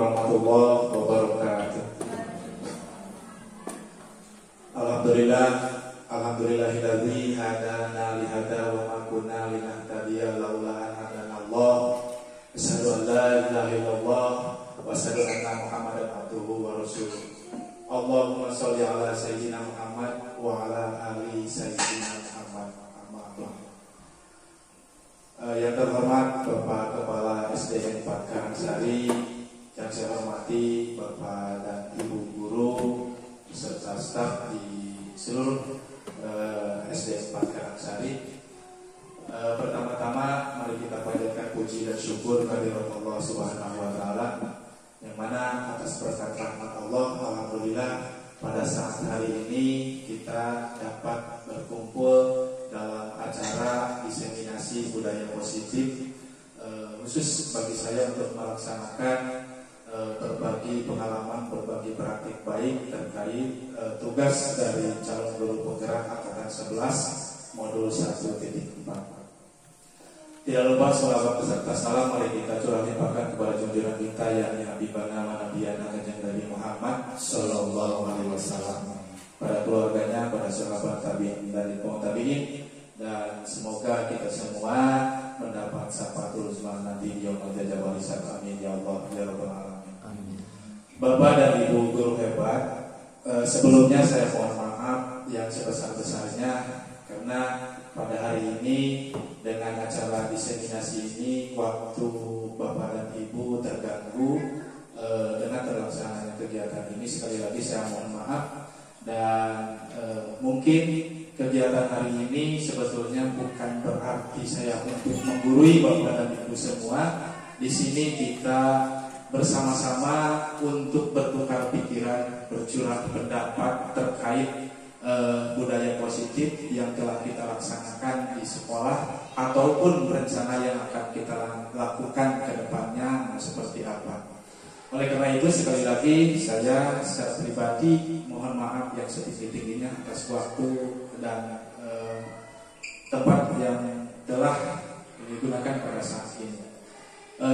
warahmatullahi wabarakatuh. Alhamdulillahilladzi hadana li hada wa ma kunna linahtadiya laula an hadanallah. Asyhadu an la ilaha illallah wa asyhadu anna Muhammadan abduhu wa rasuluh. Allahumma shalli ala sayyidina Muhammad wa ala ali sayyidina Muhammad. Yang terhormat Bapak Kepala SDN 4 Karangsari, yang saya hormati Bapak dan Ibu guru beserta staf di seluruh SDN 4 Karangsari. Pertama-tama mari kita panjatkan puji dan syukur kehadirat Allah Subhanahu wa taala, yang mana atas berkat rahmat Allah, alhamdulillah pada saat hari ini kita dapat berkumpul dalam acara diseminasi budaya positif, khusus bagi saya untuk melaksanakan berbagi pengalaman, berbagi praktik baik terkait tugas dari calon guru penggerak angkatan 11 modul 1.4. Tidak lupa sholawat beserta salam mari kita curahkan kepada junjungan kita yakni Habibana wa Nabiyana Kanjeng Nabi Muhammad sallallahu alaihi wasallam, pada keluarganya, pada sahabat tabi'in dan tabi'in, dan semoga kita semua mendapat syafaat Rasulullah nanti di yaumul jazaa wal hisab. Amin ya Allah ya rabbal alamin. Amin. Bapak dan Ibu guru hebat, sebelumnya saya mohon maaf yang sebesar-besarnya karena pada hari ini dengan acara diseminasi ini waktu Bapak dan Ibu terganggu dengan terlaksananya kegiatan ini. Sekali lagi saya mohon maaf, dan mungkin kegiatan hari ini sebetulnya bukan berarti saya untuk menggurui Bapak dan Ibu semua. Di sini kita bersama-sama untuk bertukar pikiran, bercurah pendapat terkait budaya positif yang telah kita laksanakan di sekolah ataupun rencana yang akan kita lakukan ke depannya seperti apa. Oleh karena itu sekali lagi saya secara pribadi mohon maaf yang setinggi-tingginya atas waktu dan tempat yang telah digunakan pada saat ini.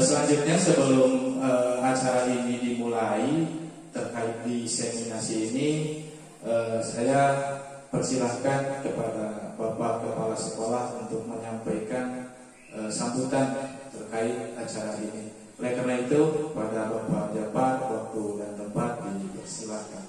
Selanjutnya sebelum acara ini dimulai terkait diseminasi ini, saya persilahkan kepada Bapak Kepala Sekolah untuk menyampaikan sambutan terkait acara ini. Oleh karena itu, pada Bapak Jabat, waktu dan tempat dipersilahkan.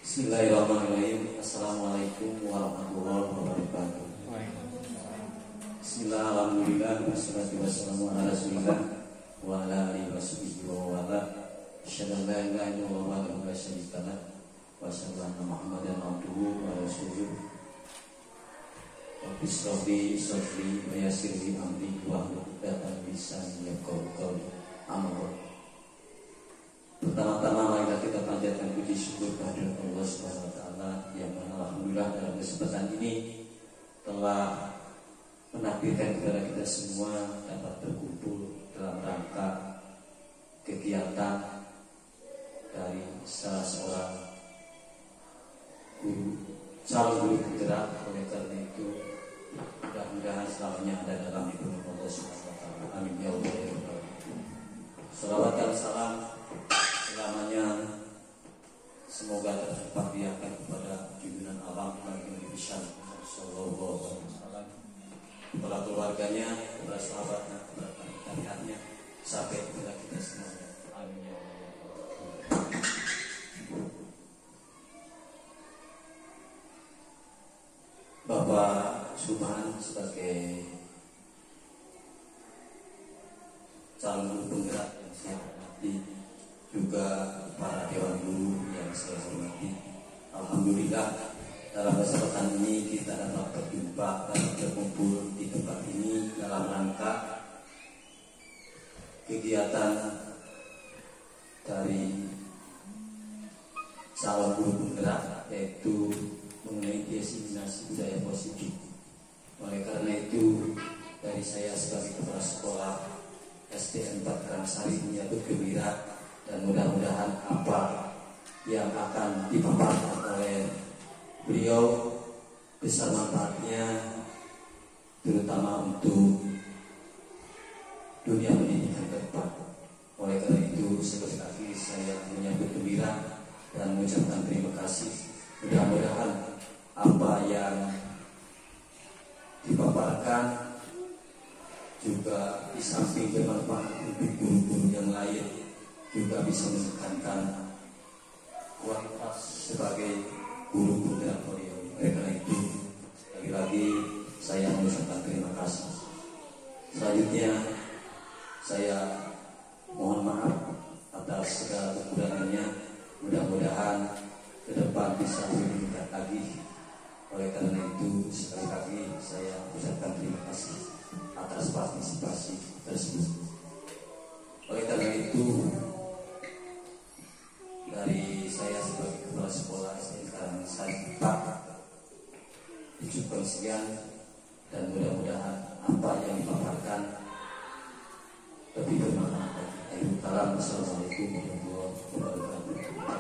Bismillahirrahmanirrahim. Assalamualaikum warahmatullahi wabarakatuh. Bismillah, alhamdulillah, wassalatu wassalamu ala rasulillah wa ala alihi washabihi wa wala. Asyhadu an la ilaha illallah wahdahu la syarika lah wa asyhadu anna Muhammadan abduhu wa rasuluh. Rabbi shrahli sadri wa yassir li amri wahlul 'uqdatam min lisani yafqahu qawli. Amin. Pertama-tama marilah kita panjatkan puji syukur kehadirat Allah Subhanahu wa taala, yang mana alhamdulillah dalam kesempatan ini telah menakdirkan kepada kita semua dapat berkumpul dalam rangka kegiatan dari salah seorang guru, calon guru penggerak. Oleh karena itu mudah-mudahan selamanya ada dalam lindungan Allah Subhanahu wa taala. Amin ya Allah ya Rabbal alamin. Salawat dan salam selamanya semoga tercurahkan kepada junjungan alam Nabi Muhammad sallallahu alaihi wasallam, kepada keluarganya, kepada sahabatnya, kepada panitia, sampai kepada kita semuanya. Amin ya Allah. Bapak Subhan sebagai calon guru penggerak yang saya hormati, juga para dewan guru yang saya hormati, alhamdulillah dalam kesempatan ini kita dapat berjumpa dan berkumpul di tempat ini dalam rangka kegiatan dari calon guru penggerak, yaitu mengenai diseminasi budaya positif. Oleh karena itu, dari saya sebagai kepala sekolah SDN 4 Karangsari menyambut gembira, dan mudah-mudahan apa yang akan dipaparkan oleh beliau besar manfaatnya, terutama untuk dunia pendidikan ke depan. Oleh karena itu, sekali lagi saya menyambut gembira dan mengucapkan terima kasih. Mudah-mudahan apa yang dipaparkan juga di samping bermanfaat untuk guru-guru yang lain, juga bisa menekankan kualitas sebagai guru-guru dalam Korea. Oleh karena itu, lagi-lagi saya mengucapkan terima kasih. Selanjutnya, saya mohon maaf atas segala kekurangannya. Mudah-mudahan ke depan bisa lebih meningkat lagi. Oleh karena itu, sekali lagi saya ucapkan terima kasih atas partisipasi tersebut. Oleh karena itu, dari saya sebagai kepala sekolah SD Karangsari Pak, ucapkan sekian dan mudah-mudahan apa yang dipaparkan lebih bermanfaat. Assalamualaikum warahmatullahi wabarakatuh.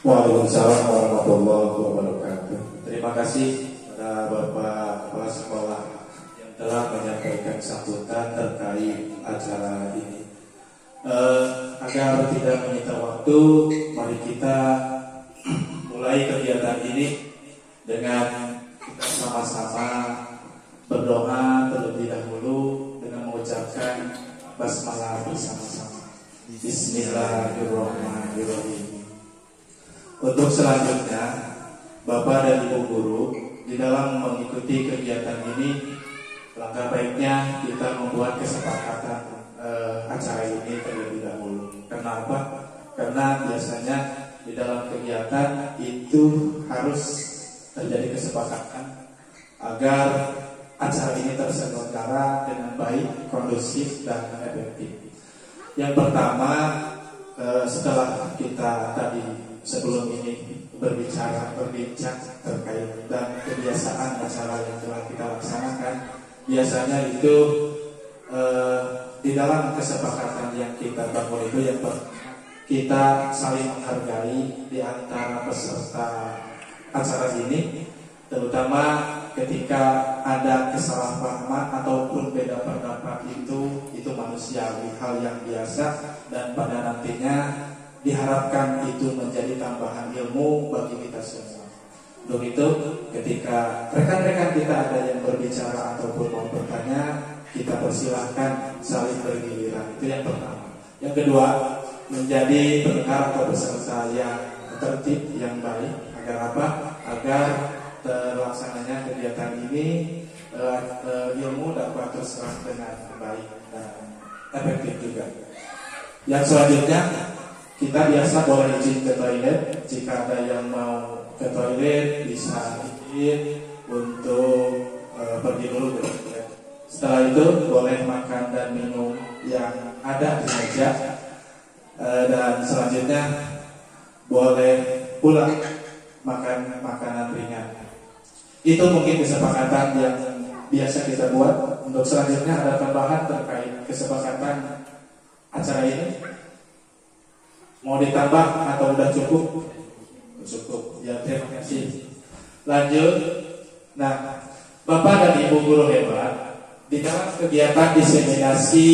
Waalaikumsalam warahmatullahi wabarakatuh. Terima kasih kepada Bapak Kepala Sekolah yang telah menyampaikan sambutan terkait acara ini. Agar tidak menyita waktu, mari kita mulai kegiatan ini dengan kita sama-sama berdoa terlebih dahulu dengan mengucapkan basmalah bersama-sama. Bismillahirrahmanirrahim. Untuk selanjutnya, Bapak dan Ibu guru, di dalam mengikuti kegiatan ini, langkah baiknya kita membuat kesepakatan acara ini terlebih dahulu. Kenapa? Karena biasanya di dalam kegiatan itu harus terjadi kesepakatan agar acara ini terselenggara dengan baik, kondusif, dan efektif. Yang pertama, setelah kita tadi sebelum ini berbincang terkait dan kebiasaan acara yang telah kita laksanakan, biasanya itu di dalam kesepakatan yang kita bangun itu yang kita saling menghargai di antara peserta acara ini, terutama ketika ada kesalahpahaman ataupun beda pendapat itu manusiawi, hal yang biasa, dan pada nantinya diharapkan itu menjadi tambahan ilmu bagi kita semua. Untuk itu, ketika rekan-rekan kita ada yang berbicara ataupun mau bertanya, kita persilahkan saling bergiliran. Itu yang pertama. Yang kedua, menjadi pendengar atau peserta yang tertib, yang baik. Agar apa? Agar terlaksananya kegiatan ini ilmu dapat terserap dengan baik dan efektif juga. Yang selanjutnya, kita biasa boleh izin ke toilet. Jika ada yang mau ke toilet, bisa izin untuk pergi dulu ke toilet. Setelah itu boleh makan dan minum yang ada di meja, dan selanjutnya boleh pulang makan makanan ringan. Itu mungkin kesepakatan yang biasa kita buat. Untuk selanjutnya ada tambahan terkait kesepakatan acara ini. Mau ditambah atau udah cukup? Cukup. Ya, terima kasih. Lanjut. Nah, Bapak dan Ibu guru hebat, di dalam kegiatan diseminasi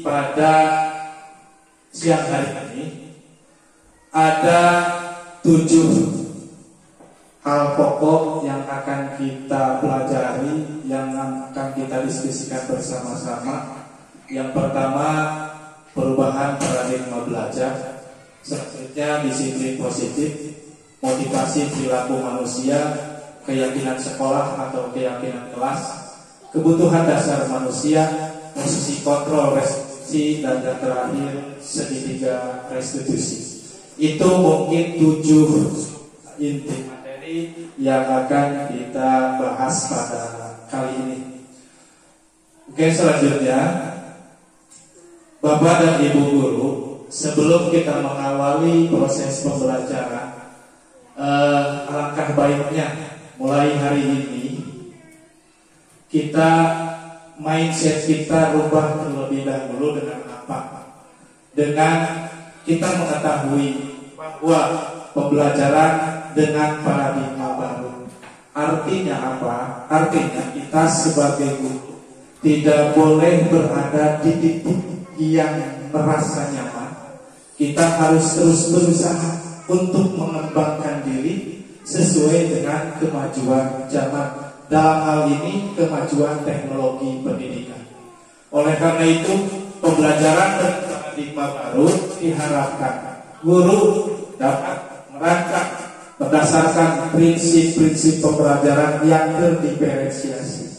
pada siang hari ini ada 7 hal pokok yang akan kita pelajari, yang akan kita diskusikan bersama-sama. Yang pertama, perubahan paradigma belajar. Selanjutnya, disiplin positif, motivasi perilaku manusia, keyakinan sekolah atau keyakinan kelas, kebutuhan dasar manusia, posisi kontrol restitusi, dan yang terakhir segitiga restitusi. Itu mungkin 7 inti materi yang akan kita bahas pada kali ini. Oke, selanjutnya, Bapak dan Ibu guru, sebelum kita mengawali proses pembelajaran, alangkah baiknya mulai hari ini kita mindset kita rubah terlebih dahulu dengan apa? Dengan kita mengetahui bahwa bahwa pembelajaran dengan paradigma baru. Artinya apa? Artinya kita sebagai guru tidak boleh berada di titik yang merasa nyaman. Kita harus terus berusaha untuk mengembangkan diri sesuai dengan kemajuan zaman. Dalam hal ini kemajuan teknologi pendidikan. Oleh karena itu pembelajaran dan paradigma baru diharapkan guru dapat merancang berdasarkan prinsip-prinsip pembelajaran yang terdiferensiasi.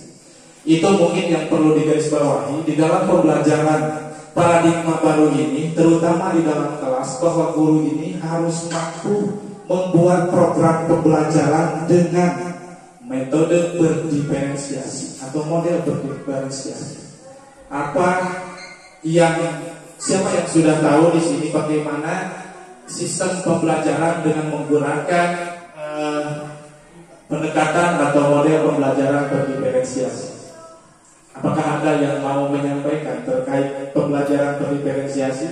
Itu mungkin yang perlu digarisbawahi di dalam pembelajaran paradigma baru ini, terutama di dalam kelas, bahwa guru ini harus mampu membuat program pembelajaran dengan metode berdiferensiasi atau model berdiferensiasi. Siapa yang sudah tahu di sini bagaimana sistem pembelajaran dengan menggunakan pendekatan atau model pembelajaran berdiferensiasi? Apakah ada yang mau menyampaikan terkait pembelajaran berdiferensiasi?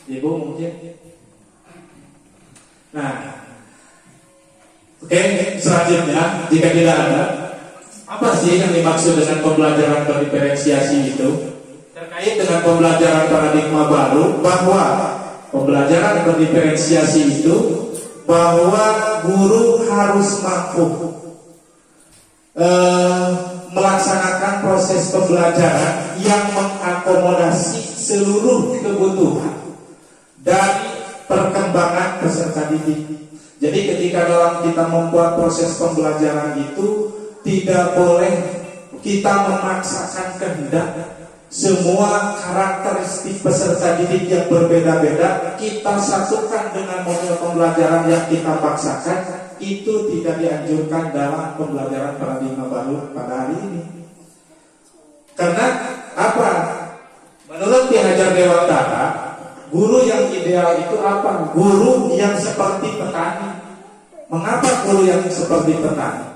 Ibu mungkin? Nah, oke, selanjutnya jika tidak ada, apa sih yang dimaksud dengan pembelajaran berdiferensiasi itu? Terkait dengan pembelajaran paradigma baru, bahwa pembelajaran berdiferensiasi itu bahwa guru harus mampu melaksanakan proses pembelajaran yang mengakomodasi seluruh kebutuhan dari perkembangan peserta didik. Jadi ketika dalam kita membuat proses pembelajaran itu tidak boleh kita memaksakan kehendak. Semua karakteristik peserta didik yang berbeda-beda kita satukan dengan model pembelajaran yang kita paksakan. Itu tidak dianjurkan dalam pembelajaran paradigma baru pada hari ini. Karena apa? Menurut Ki Hajar Dewantara, guru yang ideal itu apa? Guru yang seperti petani. Mengapa guru yang seperti petani?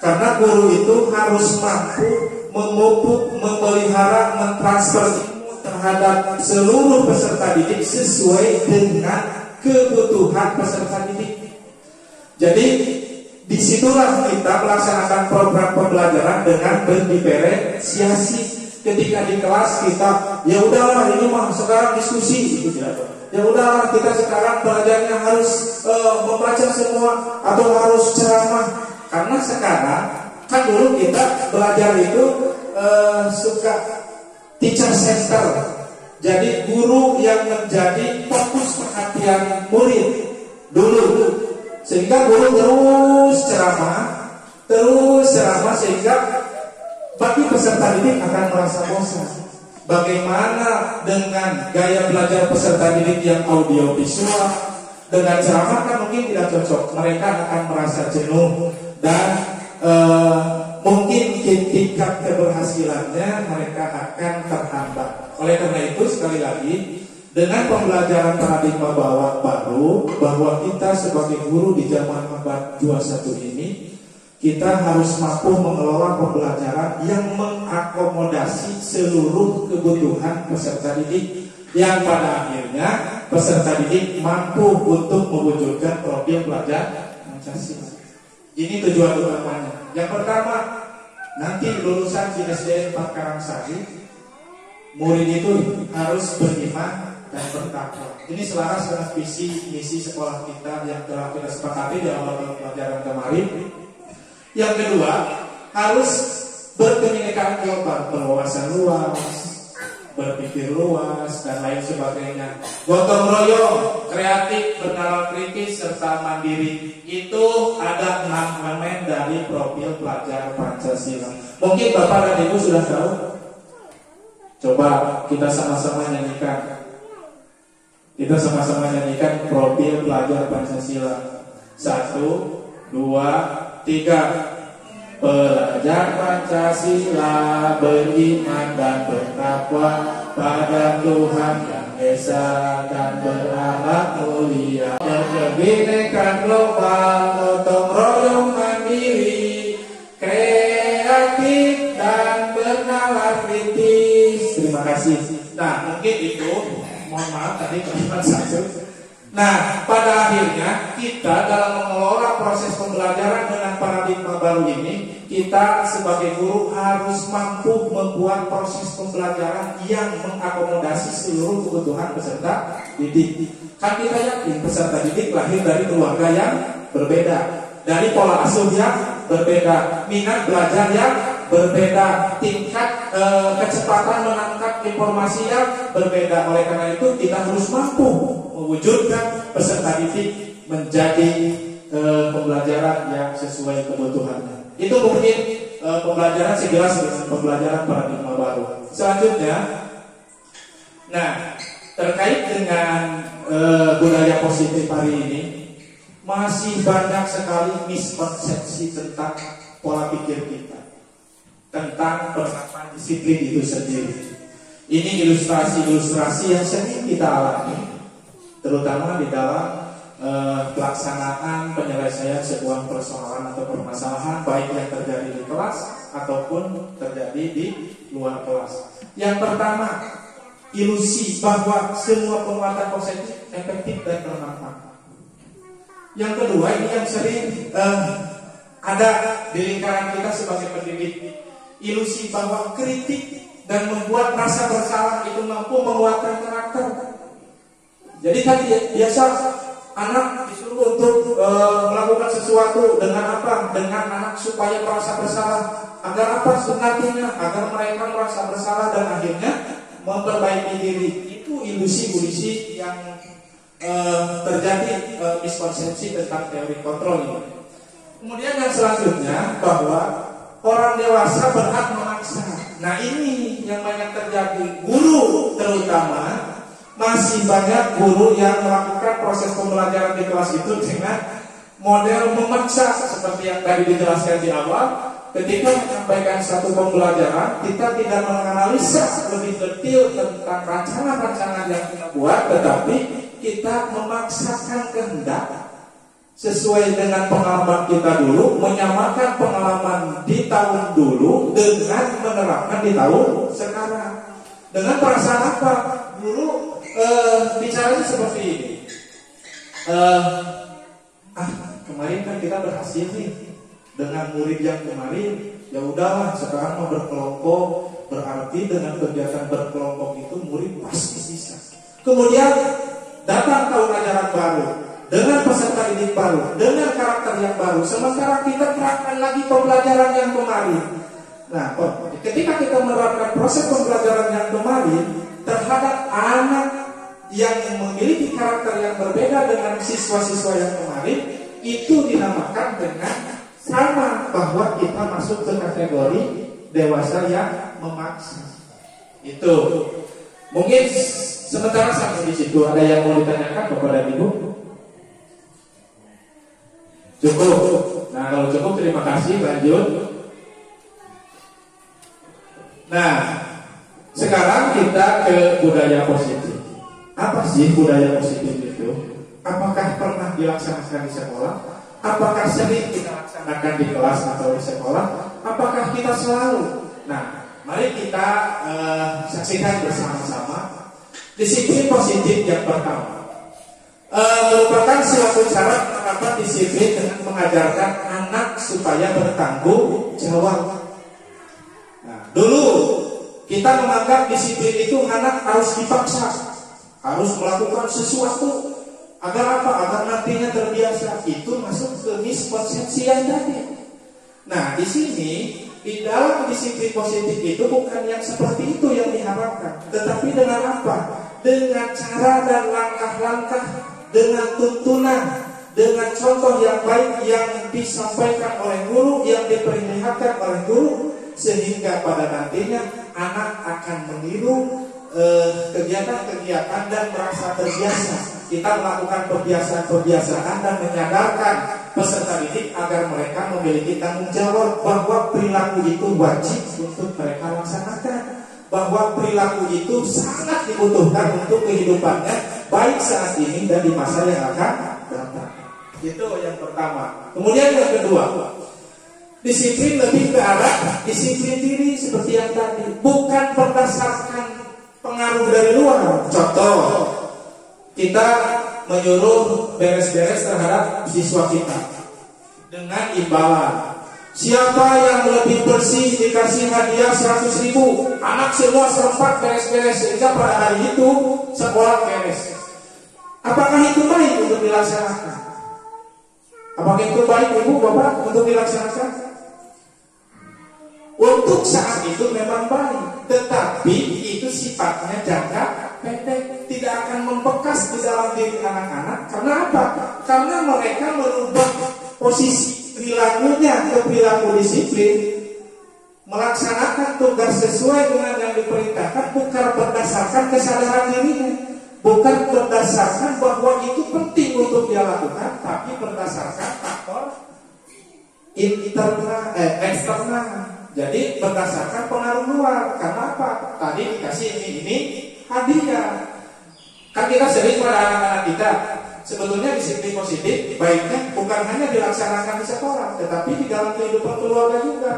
Karena guru itu harus mampu memupuk, memelihara, mentransfer ilmu terhadap seluruh peserta didik sesuai dengan kebutuhan peserta didik. Jadi disitulah kita melaksanakan program pembelajaran dengan berdiferensiasi. Ketika di kelas kita, ya udahlah ini mah sekarang diskusi, gitu ya. Ya udahlah kita sekarang belajarnya harus membaca semua atau harus ceramah. Karena sekarang kan dulu kita belajar itu suka teacher center. Jadi guru yang menjadi fokus perhatian murid dulu. Sehingga guru terus ceramah sehingga bagi peserta didik akan merasa bosan. Bagaimana dengan gaya belajar peserta didik yang audio visual? Dengan ceramah kan mungkin tidak cocok. Mereka akan merasa jenuh dan mungkin tingkat keberhasilannya mereka akan terhambat. Oleh karena itu sekali lagi, dengan pembelajaran paradigma baru, bahwa kita sebagai guru di zaman abad 21 ini, kita harus mampu mengelola pembelajaran yang mengakomodasi seluruh kebutuhan peserta didik, yang pada akhirnya peserta didik mampu untuk mewujudkan profil pelajar Pancasila. Ini tujuan utamanya. Yang pertama, nanti lulusan di SDN 4 Karangsari, murid itu harus beriman dan bertakwa. Ini selaras dengan visi misi sekolah kita yang telah kita sepakati di awal pelajaran kemarin. Yang kedua, harus berkebinekaan global, berwawasan luas, berpikir luas, dan lain sebagainya. Gotong royong, kreatif, bernalar kritis, serta mandiri. Itu ada 6 elemen dari profil pelajar Pancasila. Mungkin Bapak dan Ibu sudah tahu. Coba kita sama-sama nyanyikan. Kita sama-sama nyanyikan profil pelajar Pancasila. 1, 2, 3. Pelajar Pancasila beriman dan bertakwa pada Tuhan Yang Esa dan berakhlak mulia. Berkebinekaan global, gotong royong mandiri, kreatif dan bernalar kritis. Terima kasih. Nah, mungkin itu, mohon maaf tadi kalimat satu Nah, pada akhirnya kita dalam mengelola proses pembelajaran dengan paradigma baru ini, kita sebagai guru harus mampu membuat proses pembelajaran yang mengakomodasi seluruh kebutuhan peserta didik. Kan kita yakin peserta didik lahir dari keluarga yang berbeda, dari pola asuh yang berbeda, minat belajar yang berbeda, tingkat kecepatan menangkap informasi yang berbeda. Oleh karena itu kita harus mampu mewujudkan peserta didik menjadi pembelajaran yang sesuai kebutuhannya. Itu mungkin pembelajaran sejelas dengan pembelajaran paradigma baru. Selanjutnya, nah terkait dengan budaya positif hari ini, masih banyak sekali miskonsepsi tentang pola pikir kita, tentang penerapan disiplin itu sendiri. Ini ilustrasi-ilustrasi yang sering kita alami, terutama di dalam pelaksanaan penyelesaian sebuah persoalan atau permasalahan, baik yang terjadi di kelas ataupun terjadi di luar kelas. Yang pertama, ilusi bahwa semua penguatan positif efektif dan bermanfaat. Yang kedua, ini yang sering ada di lingkaran kita sebagai pendidik, ilusi bahwa kritik dan membuat rasa bersalah itu mampu menguatkan karakter. Jadi kan biasa anak disuruh untuk melakukan sesuatu dengan apa? Dengan anak supaya merasa bersalah. Agar apa? Nantinya agar mereka merasa bersalah dan akhirnya memperbaiki diri. Itu ilusi-ilusi yang terjadi miskonsepsi tentang teori kontrol ini. Kemudian yang selanjutnya bahwa orang dewasa berhak memaksa. Nah ini yang banyak terjadi. Guru terutama, masih banyak guru yang melakukan proses pembelajaran di kelas itu dengan model memaksa. Seperti yang tadi dijelaskan di awal, ketika menyampaikan satu pembelajaran, kita tidak menganalisa lebih detail tentang rancangan-rancangan yang kita buat, tetapi kita memaksakan kehendak sesuai dengan pengalaman kita dulu, menyamakan pengalaman di tahun dulu dengan menerapkan di tahun sekarang. Dengan perasaan apa? Guru bicaranya seperti ini. Kemarin kan kita berhasil nih dengan murid yang kemarin. Ya udahlah, sekarang mau berkelompok, berarti dengan kegiatan berkelompok itu murid pasti bisa. Kemudian datang tahun ajaran baru dengan peserta didik baru, dengan karakter yang baru. Sementara kita terapkan lagi pembelajaran yang kemarin. Nah, ketika kita menerapkan proses pembelajaran yang kemarin terhadap anak yang memiliki karakter yang berbeda dengan siswa-siswa yang kemarin, itu dinamakan dengan sama bahwa kita masuk ke kategori dewasa yang memaksa. Itu mungkin sementara sampai di situ. Ada yang mau ditanyakan kepada Ibu? Cukup. Nah kalau cukup terima kasih. Lanjut. Nah sekarang kita ke budaya positif. Apa sih budaya positif itu? Apakah pernah dilaksanakan di sekolah? Apakah sering kita laksanakan di kelas atau di sekolah? Apakah kita selalu? Nah, mari kita saksikan bersama-sama disiplin positif yang pertama. Merupakan suatu cara penerapan disiplin dengan mengajarkan anak supaya bertanggung jawab. Nah, dulu kita menganggap disiplin itu anak harus dipaksa, harus melakukan sesuatu. Agar apa? Agar nantinya terbiasa. Itu masuk ke miskonsepsi yang tadi. Nah, di sini di dalam disiplin positif itu bukan yang seperti itu yang diharapkan, tetapi dengan apa? Dengan cara dan langkah-langkah, dengan tuntunan, dengan contoh yang baik yang disampaikan oleh guru, yang diperlihatkan oleh guru, sehingga pada nantinya anak akan meniru kegiatan-kegiatan dan merasa terbiasa. Kita melakukan kebiasaan-kebiasaan dan menyadarkan peserta didik agar mereka memiliki tanggung jawab bahwa perilaku itu wajib untuk mereka laksanakan, bahwa perilaku itu sangat dibutuhkan untuk kehidupannya baik saat ini dan di masa yang akan datang. Itu yang pertama. Kemudian yang kedua, disiplin lebih ke arah disiplin diri seperti yang tadi, bukan berdasarkan pengaruh dari luar. Contoh, kita menyuruh beres-beres terhadap siswa kita dengan imbalan. Siapa yang lebih bersih dikasih hadiah 100.000. Anak semua serempak beres-beres sehingga pada hari itu sekolah beres. Apakah itu baik untuk dilaksanakan? Apakah itu baik ibu bapak untuk dilaksanakan? Untuk saat itu memang baik, tetapi itu sifatnya jangka pendek, tidak akan membekas di dalam diri anak-anak. Karena apa? Karena mereka merubah posisi perilakunya ke perilaku disiplin, melaksanakan tugas sesuai dengan yang diperintahkan, bukan berdasarkan kesadaran dirinya, bukan berdasarkan bahwa itu penting untuk dia lakukan, tapi berdasarkan faktor eksternal. Jadi berdasarkan pengaruh luar. Karena apa? Tadi dikasih ini hadiah. Kan kita sering pada anak-anak kita, sebetulnya disiplin positif baiknya bukan hanya dilaksanakan di sekolah, tetapi di dalam kehidupan keluarga juga,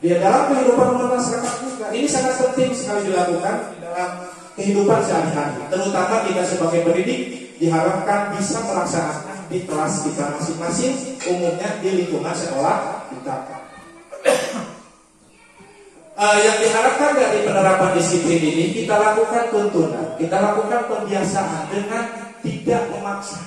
di dalam kehidupan masyarakat juga. Ini sangat penting sekali dilakukan di dalam kehidupan sehari-hari. Terutama kita sebagai pendidik diharapkan bisa melaksanakan di kelas kita masing-masing, umumnya di lingkungan sekolah kita. Yang diharapkan dari penerapan disiplin ini, kita lakukan tuntunan, kita lakukan pembiasaan dengan tidak memaksa,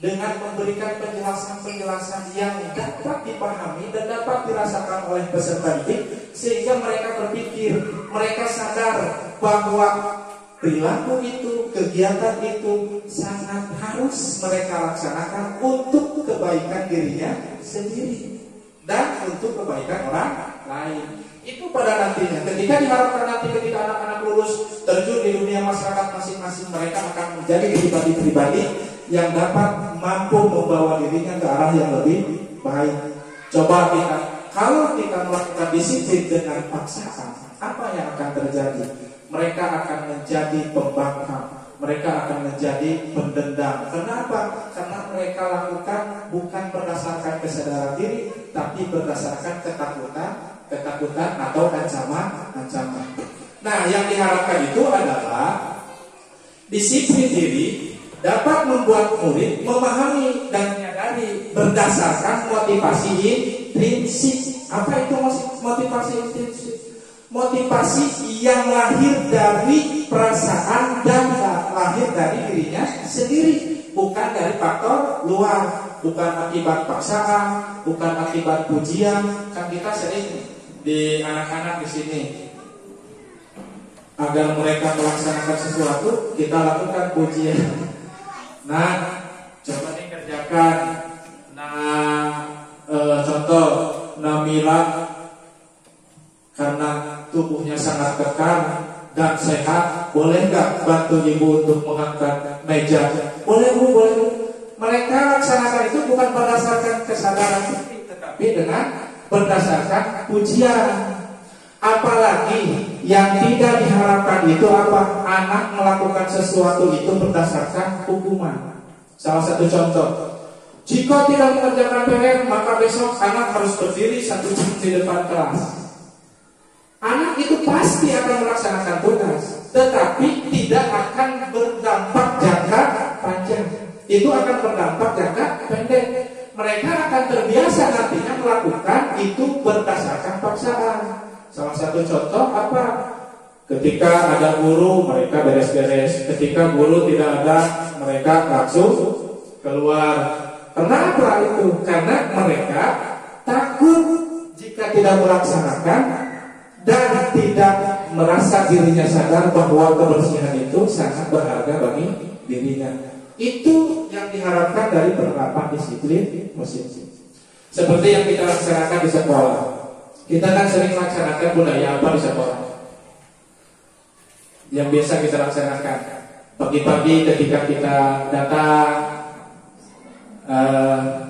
dengan memberikan penjelasan-penjelasan yang dapat dipahami dan dapat dirasakan oleh peserta didik, sehingga mereka berpikir, mereka sadar bahwa perilaku itu, kegiatan itu sangat harus mereka laksanakan untuk kebaikan dirinya sendiri dan untuk kebaikan orang lain. Itu pada nantinya, ketika diharapkan nanti ketika anak-anak lulus terjun di dunia masyarakat masing-masing, mereka akan menjadi pribadi-pribadi yang dapat mampu membawa dirinya ke arah yang lebih baik. Coba kalau kita melakukan disiplin dengan paksaan, apa yang akan terjadi? Mereka akan menjadi pembangkang, mereka akan menjadi pendendam. Kenapa? Karena mereka lakukan bukan berdasarkan kesadaran diri, tapi berdasarkan ketakutan atau ancaman. Nah, yang diharapkan itu adalah disiplin diri dapat membuat murid memahami dan menyadari berdasarkan motivasi intrinsik. Apa itu motivasi intrinsik? Motivasi yang lahir dari perasaan dan lahir dari dirinya sendiri, bukan dari faktor luar, bukan akibat paksaan, bukan akibat pujian. Kan kita sering di anak-anak di sini, agar mereka melaksanakan sesuatu, kita lakukan pujian. Nah, coba nih kerjakan. Contoh, Namila karena tubuhnya sangat kekar dan sehat, boleh nggak bantu ibu untuk mengangkat meja? Boleh bu, boleh bu. Mereka laksanakan itu bukan berdasarkan kesadaran diri, tetapi dengan berdasarkan pujian. Apalagi yang tidak diharapkan itu apa? Anak melakukan sesuatu itu berdasarkan hukuman. Salah satu contoh, jika tidak mengerjakan PR, maka besok anak harus berdiri 1 jam di depan kelas. Anak itu pasti akan melaksanakan tugas, tetapi tidak akan berdampak jangka panjang. Itu akan berdampak jangka pendek. Mereka akan terbiasa nantinya melakukan itu berdasarkan paksaan. Salah satu contoh apa? Ketika ada guru, mereka beres-beres. Ketika guru tidak ada, mereka langsung keluar. Kenapa itu? Karena mereka takut jika tidak melaksanakan dan tidak merasa dirinya sadar bahwa kebersihan itu sangat berharga bagi dirinya. Itu yang diharapkan dari penerapan disiplin masing-masing. Seperti yang kita laksanakan di sekolah. Kita kan sering laksanakan budaya apa di sekolah? Yang biasa kita laksanakan pagi-pagi ketika kita datang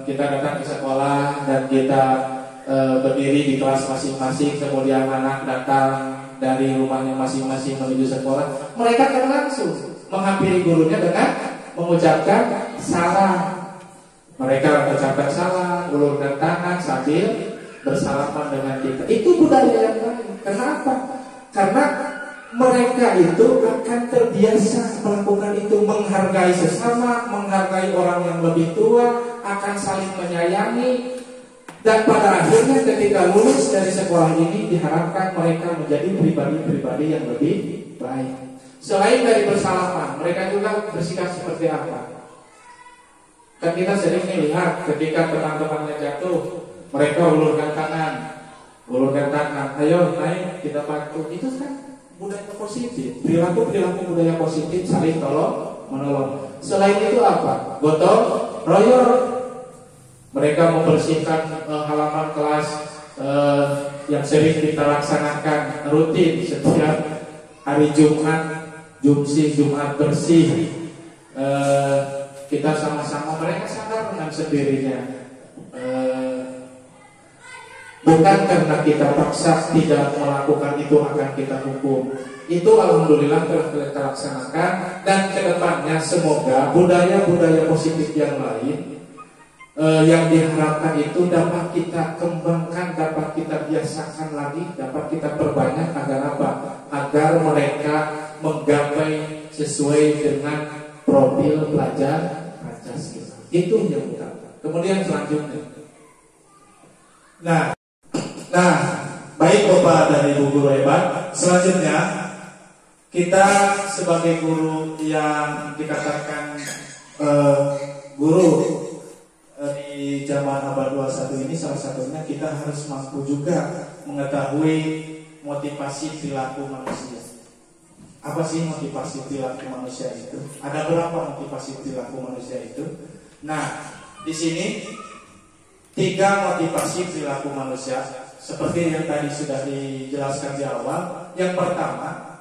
ke sekolah dan kita berdiri di kelas masing-masing, kemudian anak datang dari rumahnya masing-masing menuju sekolah. Mereka akan langsung menghampiri gurunya dengan mengucapkan salam. Mereka mengucapkan salam, ulurkan tangan sambil bersalaman dengan kita. Itu budaya yang baik. Kenapa? Karena mereka itu akan terbiasa melakukan itu, menghargai sesama, menghargai orang yang lebih tua, akan saling menyayangi. Dan pada akhirnya ketika lulus dari sekolah ini diharapkan mereka menjadi pribadi-pribadi yang lebih baik. Selain dari bersalaman, mereka juga bersikap seperti apa? Kan kita sering melihat ketika teman-temannya jatuh, mereka ulurkan tangan, ayo naik kita bantu. Itu kan budaya positif, perilaku budaya positif, saling tolong menolong. Selain itu apa? Gotong royong. Mereka membersihkan halaman kelas yang sering kita laksanakan rutin setiap hari Jumat, Jumat bersih. Kita sama-sama, mereka sadar dengan sendirinya. Bukan karena kita paksa tidak melakukan itu akan kita hukum. Itu alhamdulillah telah kita laksanakan, dan kedepannya semoga budaya-budaya positif yang lain yang diharapkan itu dapat kita kembangkan, dapat kita biasakan lagi, dapat kita perbanyak. Agar apa? Agar mereka menggapai sesuai dengan profil pelajar Pancasila. Itu yang utama. Kemudian selanjutnya, nah baik Bapak dan Ibu guru hebat. Selanjutnya kita sebagai guru yang dikatakan guru di zaman abad 21 ini, salah satunya kita harus mampu juga mengetahui motivasi perilaku manusia. Apa sih motivasi perilaku manusia itu? Ada berapa motivasi perilaku manusia itu? Nah, di sini 3 motivasi perilaku manusia seperti yang tadi sudah dijelaskan di awal. Yang pertama,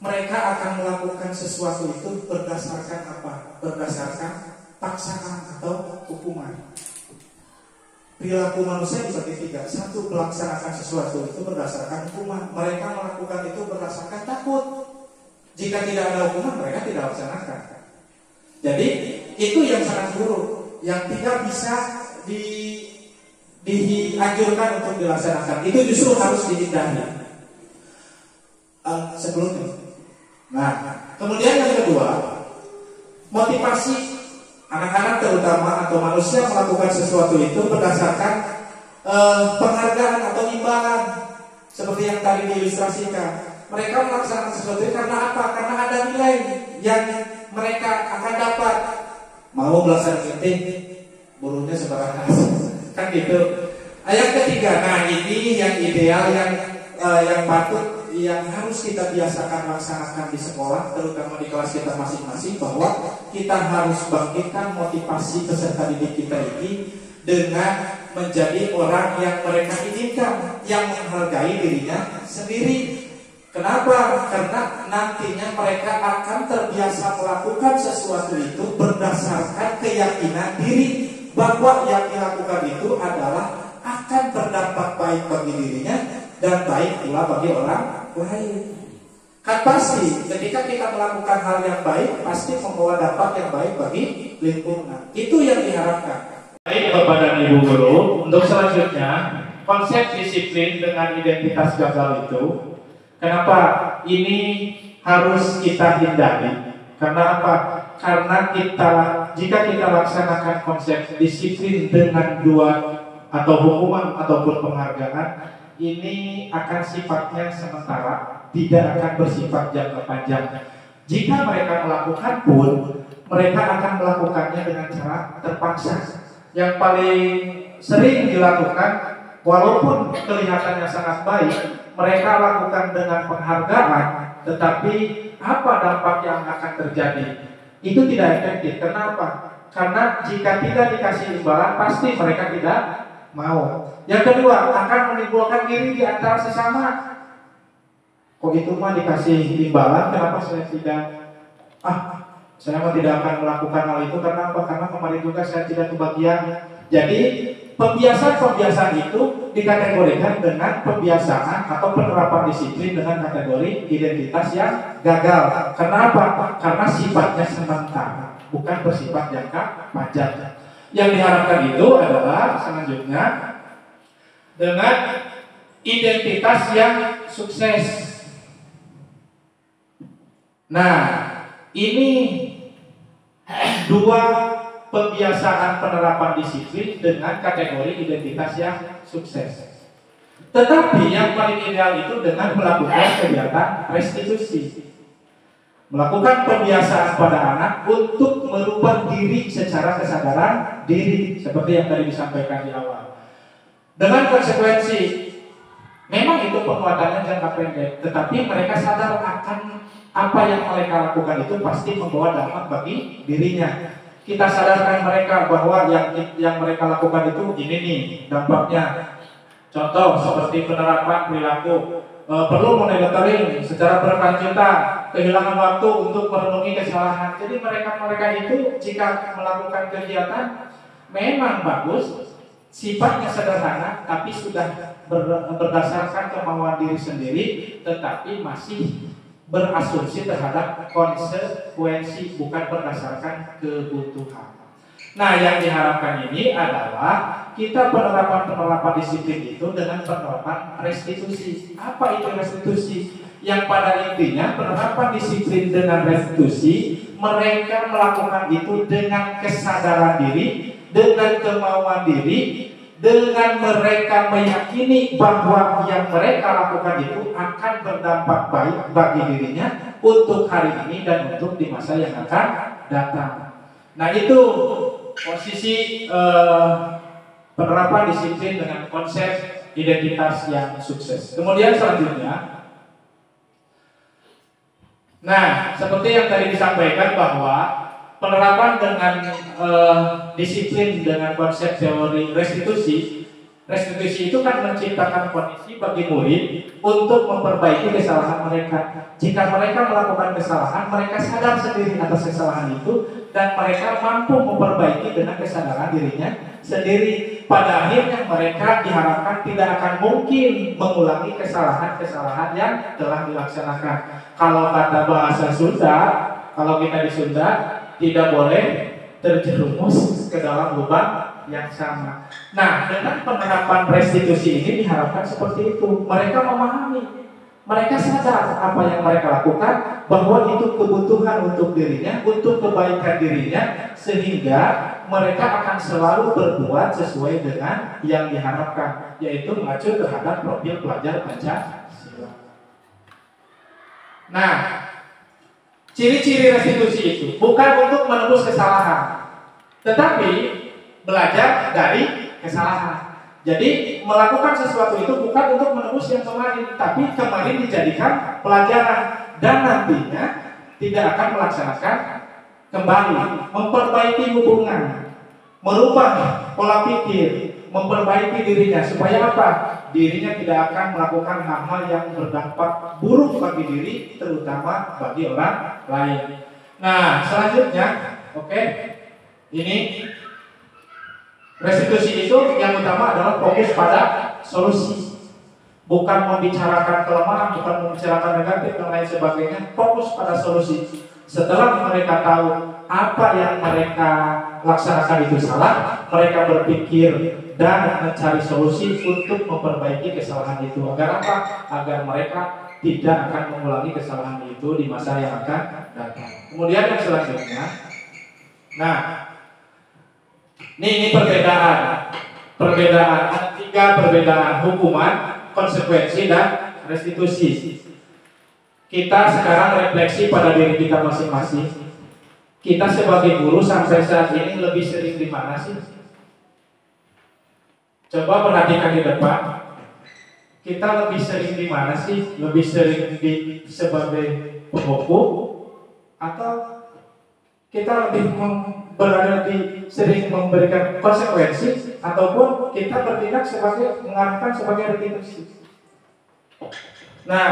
mereka akan melakukan sesuatu itu berdasarkan apa? Berdasarkan paksaan atau hukuman. Perilaku manusia dibagi 3. 1, melaksanakan sesuatu itu berdasarkan hukuman. Mereka melakukan itu berdasarkan takut. Jika tidak ada hukuman, mereka tidak laksanakan. Jadi itu yang sangat buruk, yang tidak bisa dianjurkan untuk dilaksanakan. Itu justru harus dihindari. Sebelumnya. Nah, kemudian yang kedua, motivasi anak-anak terutama atau manusia melakukan sesuatu itu berdasarkan penghargaan atau imbalan. Seperti yang tadi diilustrasikan, mereka melaksanakan sesuatu itu karena apa? Karena ada nilai yang mereka akan dapat. Mau melaksanakan meeting, buruhnya sebarang kan gitu. Yang ketiga, nah ini yang ideal, yang patut, yang harus kita biasakan laksanakan di sekolah, terutama di kelas kita masing-masing, bahwa kita harus bangkitkan motivasi peserta didik kita ini dengan menjadi orang yang mereka inginkan, yang menghargai dirinya sendiri. Kenapa? Karena nantinya mereka akan terbiasa melakukan sesuatu itu berdasarkan keyakinan diri bahwa yang dilakukan itu adalah akan berdampak baik bagi dirinya dan baik pula bagi orang lain. Kan pasti ketika kita melakukan hal yang baik pasti membawa dampak yang baik bagi lingkungan. Itu yang diharapkan. Baik Bapak dan Ibu guru, untuk selanjutnya konsep disiplin dengan identitas gagal itu, kenapa ini harus kita hindari? Karena apa? Karena jika kita laksanakan konsep disiplin dengan 2 atau hukuman ataupun penghargaan, ini akan sifatnya sementara, tidak akan bersifat jangka panjang. Jika mereka melakukan pun, mereka akan melakukannya dengan cara terpaksa. Yang paling sering dilakukan, walaupun kelihatannya sangat baik, mereka lakukan dengan penghargaan, tetapi apa dampak yang akan terjadi? Itu tidak efektif. Kenapa? Karena jika tidak dikasih imbalan, pasti mereka tidak mau. Yang kedua, akan menimbulkan iri di antara sesama. Kok itu mah dikasih imbalan, kenapa saya tidak? Saya mah tidak akan melakukan hal itu. Karena apa? Karena kemarin juga saya tidak kebagian. Jadi pembiasaan itu dikategorikan dengan pembiasaan atau penerapan disiplin dengan kategori identitas yang gagal. Kenapa? Karena sifatnya sementara, bukan bersifat jangka panjang. Yang diharapkan itu adalah selanjutnya dengan identitas yang sukses. Nah, ini dua pembiasaan penerapan disiplin dengan kategori identitas yang sukses. Tetapi yang paling ideal itu dengan melakukan kegiatan restitusi. Melakukan pembiasaan pada anak untuk merubah diri secara kesadaran diri, seperti yang tadi disampaikan di awal. Dengan konsekuensi, memang itu penguatannya jangka pendek, tetapi mereka sadar akan apa yang mereka lakukan itu pasti membawa dampak bagi dirinya. Kita sadarkan mereka bahwa yang mereka lakukan itu ini nih dampaknya. Contoh seperti penerapan perilaku perlu monitoring secara berkelanjutan, kehilangan waktu untuk merenungi kesalahan. Jadi mereka itu jika melakukan kegiatan memang bagus, sifatnya sederhana, tapi sudah berdasarkan kemauan diri sendiri, tetapi masih berasumsi terhadap konsekuensi, bukan berdasarkan kebutuhan. Nah, yang diharapkan ini adalah kita penerapan disiplin itu dengan penerapan restitusi. Apa itu restitusi? Yang pada intinya penerapan disiplin dengan restitusi, mereka melakukan itu dengan kesadaran diri, dengan kemauan diri, dengan mereka meyakini bahwa yang mereka lakukan itu akan berdampak baik bagi dirinya untuk hari ini dan untuk di masa yang akan datang. Nah, itu posisi penerapan disiplin dengan konsep identitas yang sukses. Kemudian selanjutnya, nah seperti yang tadi disampaikan bahwa penerapan dengan disiplin dengan konsep teori restitusi itu kan menciptakan kondisi bagi murid untuk memperbaiki kesalahan mereka. Jika mereka melakukan kesalahan, mereka sadar sendiri atas kesalahan itu dan mereka mampu memperbaiki dengan kesadaran dirinya sendiri. Pada akhirnya mereka diharapkan tidak akan mungkin mengulangi kesalahan-kesalahan yang telah dilaksanakan. Kalau kata bahasa Sunda, kalau kita di Sunda, tidak boleh terjerumus ke dalam lubang yang sama. Nah, dengan penerapan restitusi ini diharapkan seperti itu. Mereka memahami, mereka sadar apa yang mereka lakukan, bahwa itu kebutuhan untuk dirinya, untuk kebaikan dirinya, sehingga mereka akan selalu berbuat sesuai dengan yang diharapkan, yaitu mengacu terhadap profil pelajar Pancasila. Nah, ciri-ciri restitusi itu bukan untuk menebus kesalahan, tetapi belajar dari kesalahan. Jadi melakukan sesuatu itu bukan untuk menebus yang kemarin, tapi kemarin dijadikan pelajaran dan nantinya tidak akan melaksanakan kembali. Memperbaiki hubungan, merubah pola pikir, memperbaiki dirinya supaya apa? Dirinya tidak akan melakukan hal-hal yang berdampak buruk bagi diri, terutama bagi orang lain. Nah, selanjutnya, oke, ini restitusi itu yang utama adalah fokus pada solusi, bukan membicarakan kelemahan, bukan membicarakan negatif dan lain sebagainya. Fokus pada solusi. Setelah mereka tahu apa yang mereka laksanakan itu salah, mereka berpikir dan mencari solusi untuk memperbaiki kesalahan itu. Agar apa? Agar mereka tidak akan mengulangi kesalahan itu di masa yang akan datang. Kemudian yang selanjutnya, nah, ini perbedaan. Ada 3 perbedaan: hukuman, konsekuensi, dan restitusi. Kita sekarang refleksi pada diri kita masing-masing. Kita sebagai guru sampai saat ini lebih sering di mana sih? Coba perhatikan di depan. Kita lebih sering di mana sih? Lebih sering di sebagai penghukum atau kita lebih berada di sering memberikan konsekuensi, ataupun kita bertindak sebagai mengarahkan sebagai restitusi? Nah,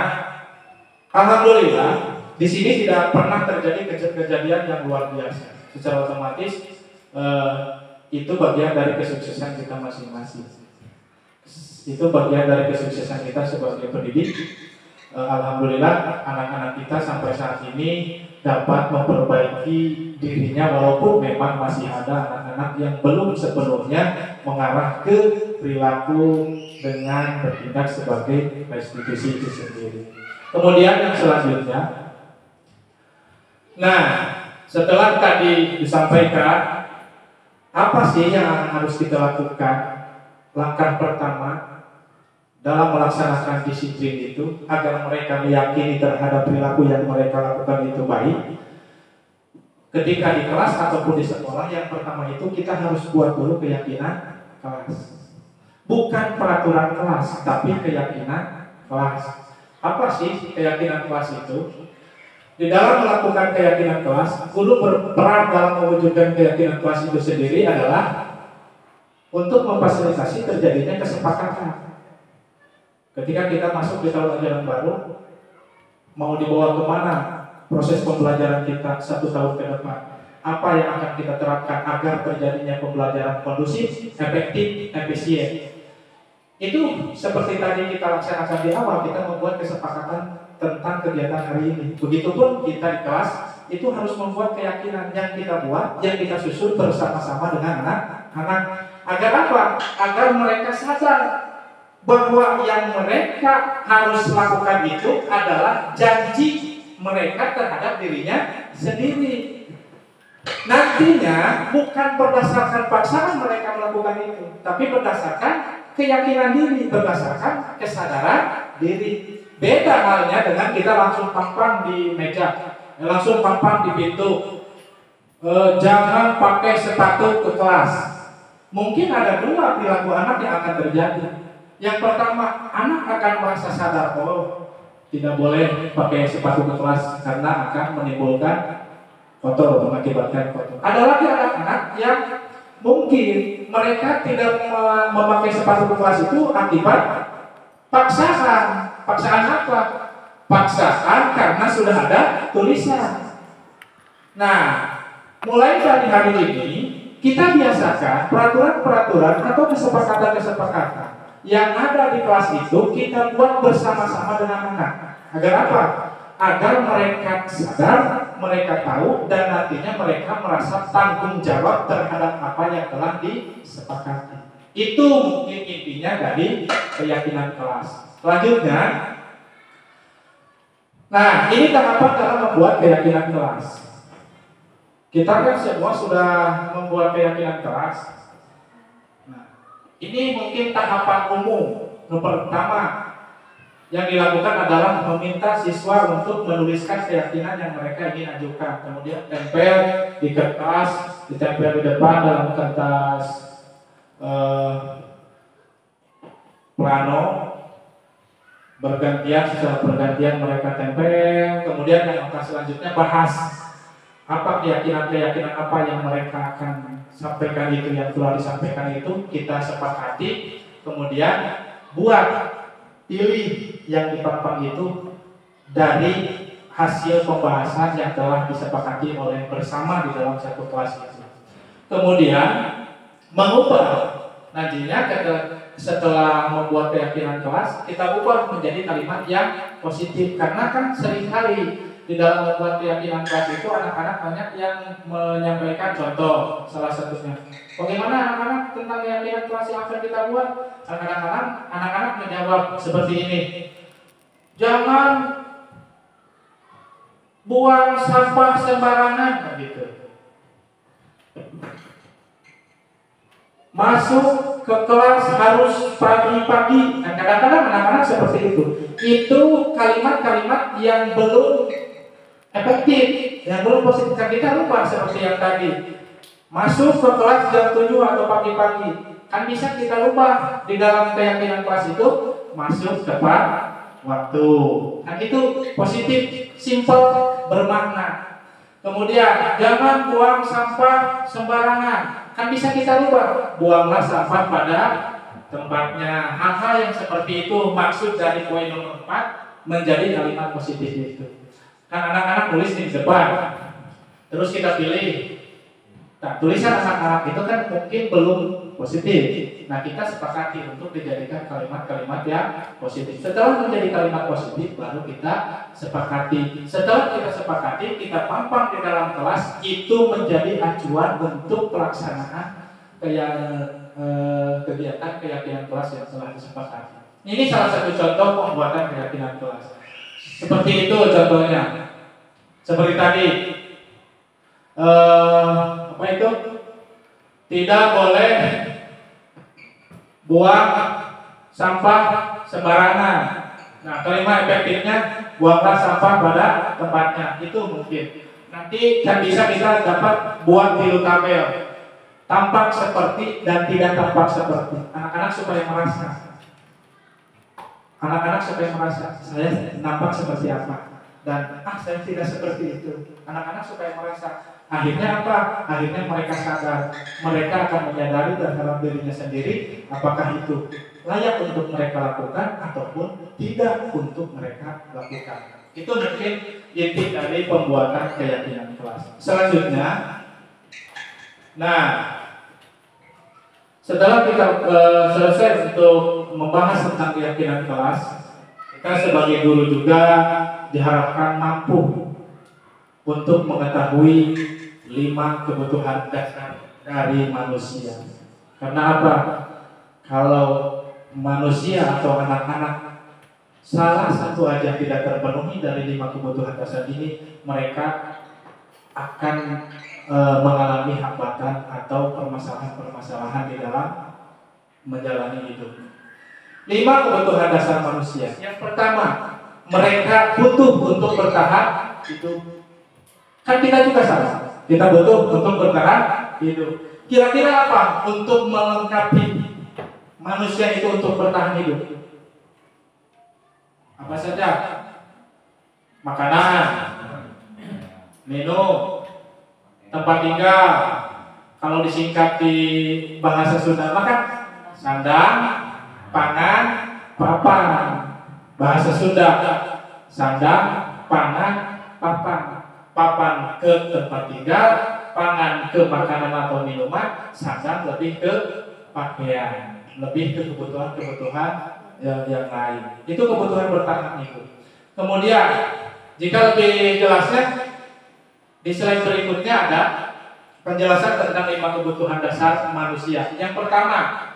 alhamdulillah di sini tidak pernah terjadi kejadian yang luar biasa. Secara otomatis itu bagian dari kesuksesan kita masing-masing. Itu bagian dari kesuksesan kita sebagai pendidik. Alhamdulillah anak-anak kita sampai saat ini dapat memperbaiki dirinya, walaupun memang masih ada anak-anak yang belum sepenuhnya mengarah ke perilaku dengan bertindak sebagai restitusi itu sendiri. Kemudian yang selanjutnya, Nah, setelah tadi disampaikan, apa sih yang harus kita lakukan? Langkah pertama dalam melaksanakan disiplin itu agar mereka meyakini terhadap perilaku yang mereka lakukan itu baik. Ketika di kelas ataupun di sekolah, yang pertama itu kita harus buat dulu keyakinan kelas. Bukan peraturan kelas, tapi keyakinan kelas. Apa sih keyakinan kelas itu? Di dalam melakukan keyakinan kelas, guru berperan dalam mewujudkan keyakinan kelas itu sendiri adalah untuk memfasilitasi terjadinya kesepakatan. Ketika kita masuk di tahun ajaran baru, mau dibawa kemana proses pembelajaran kita 1 tahun ke depan? Apa yang akan kita terapkan agar terjadinya pembelajaran kondusif, efektif, efisien? Itu seperti tadi kita laksanakan di awal, kita membuat kesepakatan tentang kegiatan hari ini. Begitupun kita di kelas itu harus membuat keyakinan yang kita buat, yang kita susun bersama-sama dengan anak-anak. Agar apa? Agar mereka sadar bahwa yang mereka harus lakukan itu adalah janji mereka terhadap dirinya sendiri. Nantinya bukan berdasarkan paksaan mereka melakukan itu, tapi berdasarkan keyakinan diri, berdasarkan kesadaran diri. Beda halnya dengan kita langsung pampang di meja, langsung pampang di pintu. Jangan pakai sepatu ke kelas. Mungkin ada 2 perilaku anak yang akan terjadi. Yang pertama, anak akan merasa sadar, oh tidak boleh pakai sepatu ke kelas karena akan menimbulkan kotor, mengakibatkan kotor. Ada lagi anak-anak yang mungkin mereka tidak memakai sepatu ke kelas itu akibat paksaan. Paksaan apa? Paksaan karena sudah ada tulisan. Nah, mulai dari hari ini kita biasakan peraturan-peraturan atau kesepakatan-kesepakatan yang ada di kelas itu kita buat bersama-sama dengan anak. Agar apa? Agar mereka sadar, mereka tahu, dan nantinya mereka merasa tanggung jawab terhadap apa yang telah disepakati. Itu mungkin intinya dari keyakinan kelas. Selanjutnya, nah ini tahapan dalam membuat keyakinan kelas. Kita kan semua sudah membuat keyakinan kelas. Nah, ini mungkin tahapan umum. Yang pertama yang dilakukan adalah meminta siswa untuk menuliskan keyakinan yang mereka ingin ajukan. Kemudian tempel di kertas, ditempel di depan dalam kertas plano, bergantian, secara bergantian mereka tempel. Kemudian yang langkah selanjutnya bahas apa keyakinan-keyakinan apa yang mereka akan sampaikan itu, yang telah disampaikan itu kita sepakati. Kemudian buat pilih yang dipampang itu dari hasil pembahasan yang telah disepakati oleh bersama di dalam satu kelas itu. Kemudian mengubah nantinya setelah membuat keyakinan kelas, kita ubah menjadi kalimat yang positif. Karena kan seringkali di dalam membuat keyakinan kelas itu anak-anak banyak yang menyampaikan contoh. Salah satunya, bagaimana anak-anak tentang keyakinan kelas yang akan kita buat? Anak-anak menjawab seperti ini, jangan buang sampah sembarangan, begitu. Masuk ke kelas harus pagi-pagi. Nah, kadang-kadang anak-anak seperti itu. Itu kalimat-kalimat yang belum efektif, yang belum positif. Kita lupa seperti yang tadi. Masuk ke kelas jam 7 atau pagi-pagi. Kan bisa kita lupa di dalam keyakinan kelas itu masuk tepat waktu. Nah, itu positif, simple, bermakna. Kemudian jangan buang sampah sembarangan. Kan bisa kita rubah, buanglah sampah pada tempatnya. Hal-hal yang seperti itu maksud dari poin nomor 4 menjadi kalimat positif itu. Kan anak-anak tulis di depan, terus kita pilih. Nah, tulisan anak-anak itu kan mungkin belum positif. Nah, kita sepakati untuk dijadikan kalimat-kalimat yang positif. Setelah menjadi kalimat positif, baru kita sepakati. Setelah kita sepakati, kita pampang di dalam kelas, itu menjadi acuan untuk pelaksanaan kegiatan keyakinan kelas yang telah disepakati. Ini salah satu contoh pembuatan keyakinan kelas. Seperti itu contohnya. Seperti tadi, apa itu? Tidak boleh buang sampah sembarangan. Nah, kelima efektifnya buanglah sampah pada tempatnya. Itu mungkin. Nanti kan bisa kita dapat buat tilu tabel. Tampak seperti dan tidak tampak seperti. Anak-anak supaya merasa. Anak-anak supaya merasa saya nampak seperti apa dan saya tidak seperti itu. Anak-anak supaya merasa. Akhirnya apa? Akhirnya mereka sadar. Mereka akan menyadari dalam dirinya sendiri apakah itu layak untuk mereka lakukan ataupun tidak untuk mereka lakukan. Itu mungkin inti dari pembuatan keyakinan kelas. Selanjutnya, nah, setelah kita selesai untuk membahas tentang keyakinan kelas, kita sebagai guru juga diharapkan mampu untuk mengetahui 5 kebutuhan dasar dari manusia. Karena apa? Kalau manusia atau anak-anak salah satu aja tidak terpenuhi dari 5 kebutuhan dasar ini, mereka akan mengalami hambatan atau permasalahan-permasalahan di dalam menjalani hidup. 5 kebutuhan dasar manusia. Yang pertama, mereka butuh untuk bertahan hidup. Kan kita juga sama. Kita butuh untuk bertahan hidup. Kira-kira apa untuk melengkapi manusia itu untuk bertahan hidup? Apa saja? Makanan, minum, tempat tinggal. Kalau disingkat di bahasa Sunda makan sandang, pangan, papan. Bahasa Sunda sandang, pangan, papan. Papan ke tempat tinggal, pangan ke makanan atau minuman, sandang lebih ke pakaian, lebih ke kebutuhan-kebutuhan yang lain. Itu kebutuhan bertahan itu. Kemudian jika lebih jelasnya di slide berikutnya ada penjelasan tentang 5 kebutuhan dasar manusia. Yang pertama,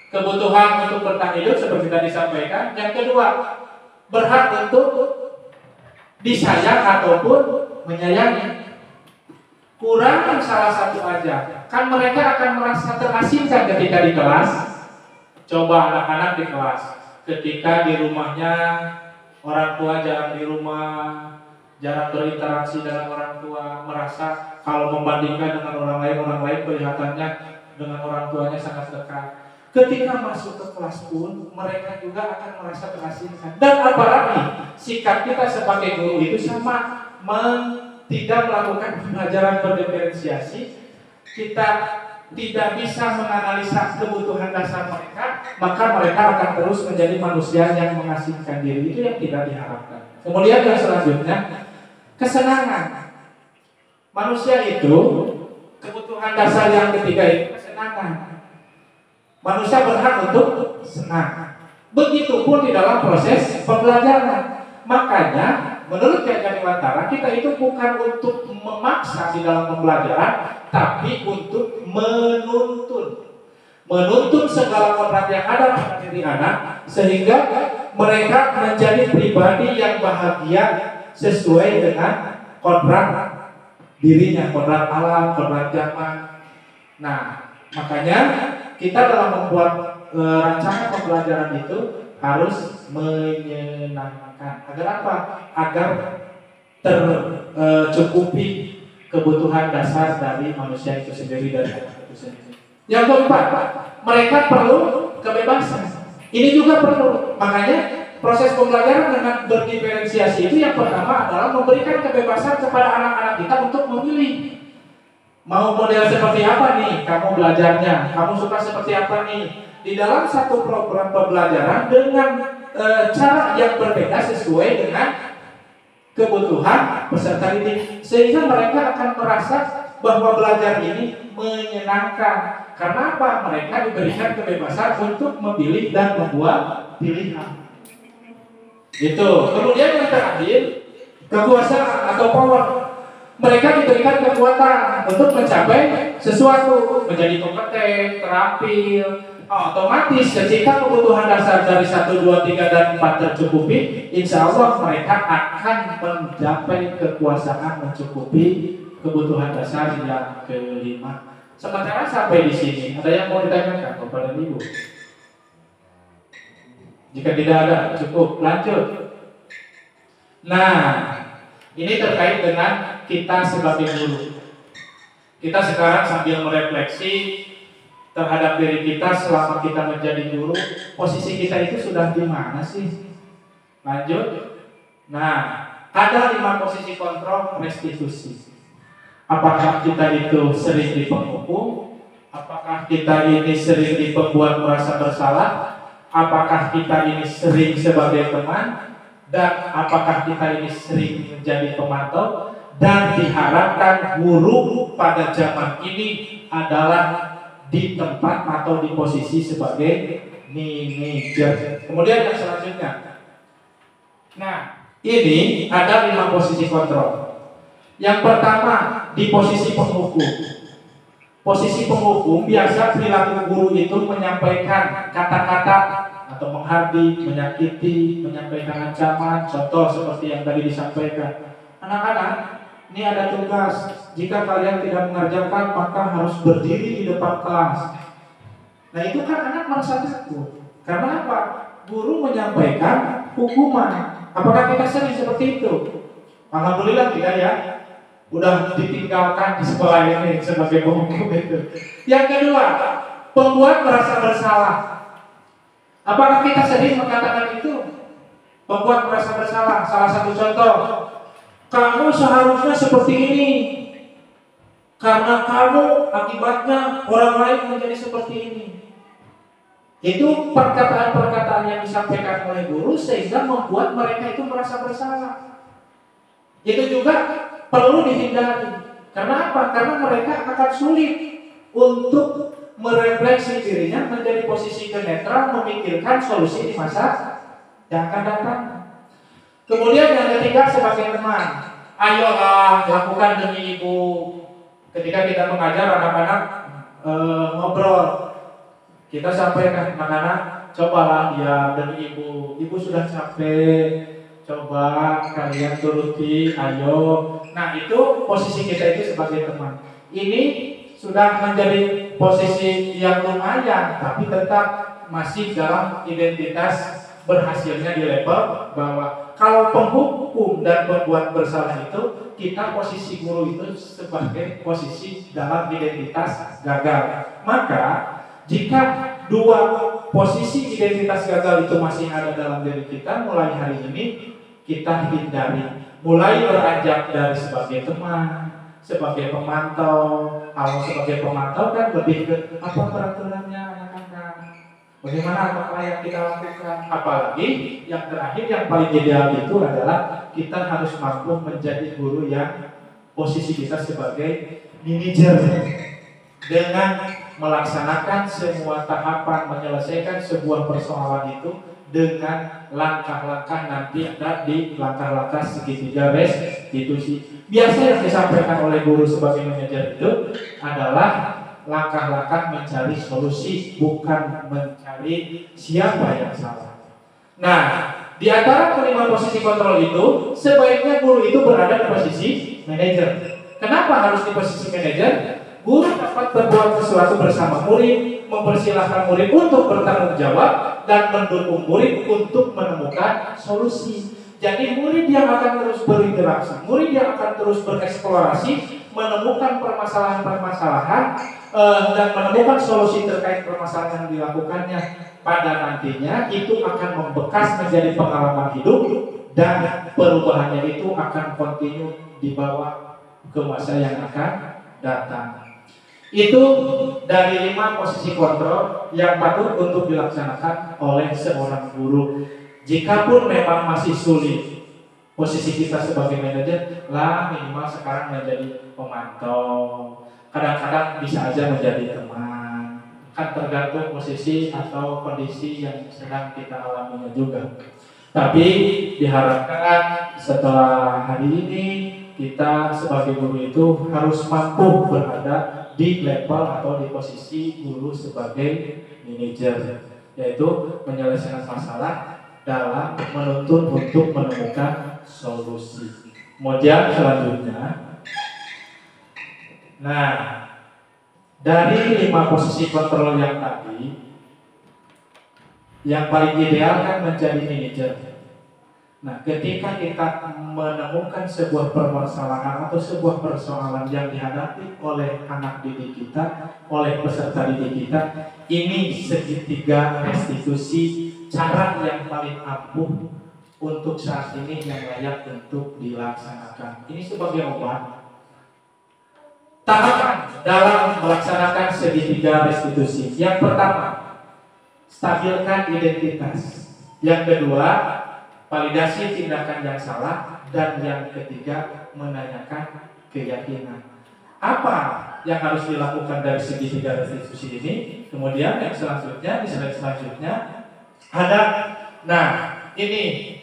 kebutuhan untuk bertahan hidup seperti tadi disampaikan. Yang kedua, berhak untuk disayang ataupun menyayangi. Kurang salah satu aja. Kan mereka akan merasa terasingkan ketika di kelas. Coba anak-anak di kelas, ketika di rumahnya orang tua jarang di rumah, jarang berinteraksi dengan orang tua, merasa kalau membandingkan dengan orang lain kelihatannya dengan orang tuanya sangat dekat. Ketika masuk ke kelas pun mereka juga akan merasa terasingkan. Dan apalagi sikap kita sebagai guru itu sama, tidak melakukan pembelajaran berdiferensiasi, kita tidak bisa menganalisa kebutuhan dasar mereka, maka mereka akan terus menjadi manusia yang mengasingkan diri. Itu yang tidak diharapkan. Kemudian yang selanjutnya, kesenangan. Manusia itu kebutuhan dasar yang ketiga itu kesenangan. Manusia berhak untuk senang. Begitupun di dalam proses pembelajaran. Makanya menurut Kiai Wantara, kita itu bukan untuk memaksa di dalam pembelajaran, tapi untuk menuntun segala kodrat yang ada pada diri anak, sehingga mereka menjadi pribadi yang bahagia sesuai dengan kodrat dirinya, kodrat alam, kodrat zaman. Nah, makanya kita dalam membuat rancangan pembelajaran itu harus menyenangkan. Agar apa? Agar tercukupi kebutuhan dasar dari manusia itu sendiri dan itu sendiri. Yang keempat, mereka perlu kebebasan. Ini juga perlu. Makanya proses pembelajaran dengan berdiferensiasi itu yang pertama adalah memberikan kebebasan kepada anak-anak kita untuk memilih. Mau model seperti apa nih kamu belajarnya? Kamu suka seperti apa nih? Di dalam satu program pembelajaran dengan cara yang berbeda sesuai dengan kebutuhan peserta didik, sehingga mereka akan merasa bahwa belajar ini menyenangkan. Karena apa? Mereka diberikan kebebasan untuk memilih dan membuat pilihan. Itu. Kemudian yang terakhir, kekuasaan atau power. Mereka diberikan kekuatan untuk mencapai sesuatu, menjadi kompeten, terampil. Otomatis ketika kebutuhan dasar dari 1, 2, 3, dan 4 tercukupi, insya Allah mereka akan mencapai kekuasaan mencukupi kebutuhan dasar yang kelima. Sementara sampai di sini, ada yang mau ditanyakan kepada Ibu? Jika tidak ada, cukup lanjut. Nah, ini terkait dengan kita sebagai guru. Kita sekarang sambil merefleksi terhadap diri kita selama kita menjadi guru, posisi kita itu sudah di mana sih? Lanjut. Nah, ada 5 posisi kontrol restitusi. Apakah kita itu sering di penghukum? Apakah kita ini sering di pembuat merasa bersalah? Apakah kita ini sering sebagai teman? Dan apakah kita ini sering menjadi pemantau? Dan diharapkan guru pada zaman ini adalah di tempat atau di posisi sebagai manajer. Kemudian yang selanjutnya, nah ini ada 5 posisi kontrol. Yang pertama di posisi penghukum. Posisi penghukum biasa perilaku guru itu menyampaikan kata-kata atau menghardik, menyakiti, menyampaikan ancaman. Contoh seperti yang tadi disampaikan, anak-anak, ini ada tugas. Jika kalian tidak mengerjakan, maka harus berdiri di depan kelas. Nah itu kan anak merasa takut. Karena apa? Guru menyampaikan hukuman. Apakah kita sering seperti itu? Alhamdulillah tidak ya. Udah ditinggalkan di sekolah ini sebagai penghukum itu. Yang kedua, pembuat merasa bersalah. Apakah kita sering mengatakan itu? Pembuat merasa bersalah. Salah satu contoh, kamu seharusnya seperti ini. Karena kamu akibatnya orang lain menjadi seperti ini. Itu perkataan-perkataan yang disampaikan oleh guru sehingga membuat mereka itu merasa bersalah. Itu juga perlu dihindari. Karena apa? Karena mereka akan sulit untuk merefleksi dirinya menjadi posisi netral, memikirkan solusi di masa yang akan datang. Kemudian yang ketiga sebagai teman, ayolah lakukan demi ibu. Ketika kita mengajar anak-anak ngobrol, kita sampaikan anak-anak, cobalah ya demi ibu. Ibu sudah capek. Coba kalian turuti, ayo. Nah itu posisi kita itu sebagai teman. Ini sudah menjadi posisi yang lumayan, tapi tetap masih dalam identitas berhasilnya di level bawah. Kalau penghukum dan pembuat bersalah itu, kita posisi guru itu sebagai posisi dalam identitas gagal. Maka jika 2 posisi identitas gagal itu masih ada dalam diri kita, mulai hari ini kita hindari, mulai beranjak dari sebagai teman, sebagai pemantau. Kalau sebagai pemantau kan lebih ke apa peraturannya anak-anak, bagaimana apa yang kita lakukan. Apalagi yang terakhir yang paling ideal itu adalah kita harus mampu menjadi guru yang posisi kita sebagai manajer dengan melaksanakan semua tahapan menyelesaikan sebuah persoalan itu dengan langkah-langkah nanti ada di langkah-langkah segitiga restitusi. Biasa yang disampaikan oleh guru sebagai manajer itu adalah langkah-langkah mencari solusi, bukan mencari siapa yang salah. Nah, di antara kelima posisi kontrol itu, sebaiknya guru itu berada di posisi manajer. Kenapa harus di posisi manajer? Guru dapat berbuat sesuatu bersama murid, mempersilahkan murid untuk bertanggung jawab, dan mendukung murid untuk menemukan solusi. Jadi murid yang akan terus berinteraksi, murid yang akan terus bereksplorasi, menemukan permasalahan-permasalahan dan menemukan solusi terkait permasalahan yang dilakukannya. Pada nantinya itu akan membekas menjadi pengalaman hidup dan perubahannya itu akan kontinu dibawa ke masa yang akan datang. Itu dari 5 posisi kontrol yang patut untuk dilaksanakan oleh seorang guru. Jikapun memang masih sulit posisi kita sebagai manajer, lah minimal sekarang menjadi pemantau. Kadang-kadang bisa aja menjadi teman. Kan tergantung posisi atau kondisi yang sedang kita alaminya juga. Tapi diharapkan setelah hari ini kita sebagai guru itu harus mampu berada di level atau di posisi guru sebagai manajer, yaitu menyelesaikan masalah dalam menuntut untuk menemukan solusi. Kemudian selanjutnya Nah, dari 5 posisi kontrol yang tadi, yang paling ideal kan menjadi manajer. Nah, ketika kita menemukan sebuah permasalahan atau sebuah persoalan yang dihadapi oleh anak didik kita, oleh peserta didik kita, ini segitiga restitusi cara yang paling ampuh untuk saat ini yang layak untuk dilaksanakan. Ini sebagai obat. Tahapan dalam melaksanakan segitiga restitusi. Yang pertama, stabilkan identitas. Yang kedua, validasi tindakan yang salah. Dan yang ketiga, menanyakan keyakinan. Apa yang harus dilakukan dari segitiga restitusi ini? Kemudian yang selanjutnya, di slide selanjutnya ada, nah ini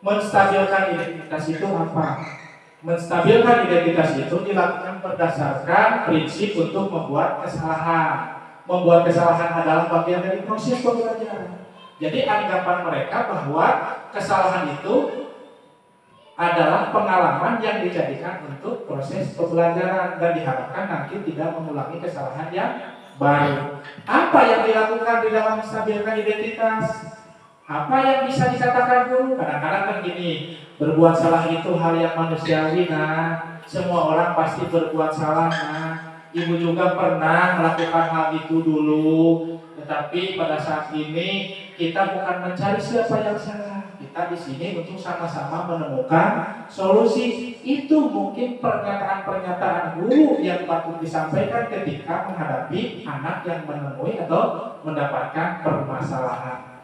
menstabilkan identitas itu apa? Menstabilkan identitas itu dilakukan berdasarkan prinsip untuk membuat kesalahan. Membuat kesalahan adalah bagian dari proses pembelajaran. Jadi anggapan mereka bahwa kesalahan itu adalah pengalaman yang dijadikan untuk proses pembelajaran dan diharapkan nanti tidak mengulangi kesalahan yang baru. Apa yang dilakukan di dalam menstabilkan identitas? Apa yang bisa dikatakan guru? Kadang-kadang kan gini, berbuat salah itu hal yang manusiawi, nah. Semua orang pasti berbuat salah, nah. Ibu juga pernah melakukan hal itu dulu, tetapi pada saat ini kita bukan mencari siapa yang salah. Kita di sini untuk sama-sama menemukan solusi. Itu mungkin pernyataan-pernyataan guru yang patut disampaikan ketika menghadapi anak yang menemui atau mendapatkan permasalahan.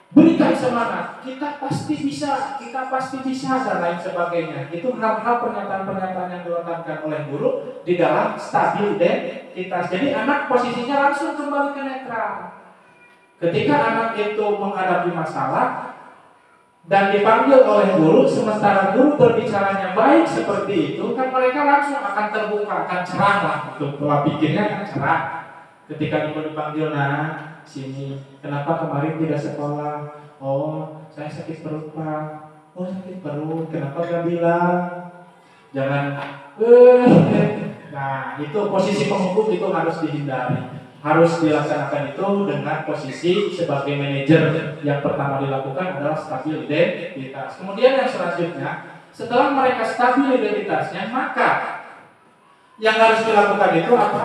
Berikan semangat, kita pasti bisa, dan lain sebagainya. Itu hal-hal pernyataan-pernyataan yang dilontarkan oleh guru di dalam stabil identitas. Jadi anak posisinya langsung kembali ke netral. Ketika anak itu menghadapi masalah dan dipanggil oleh guru, sementara guru berbicaranya baik seperti itu, kan mereka langsung akan terbuka, akan cerah lah, untuk pola pikirnya akan cerah. Ketika ibu dipanggil, nah sini, kenapa kemarin tidak sekolah? Oh, saya sakit perut pak. Oh, sakit perut, kenapa gak bilang? Jangan, nah itu posisi penghukum itu harus dihindari. Harus dilaksanakan itu dengan posisi sebagai manajer. Yang pertama dilakukan adalah stabil identitas. Kemudian yang selanjutnya, setelah mereka stabil identitasnya, maka yang harus dilakukan itu apa?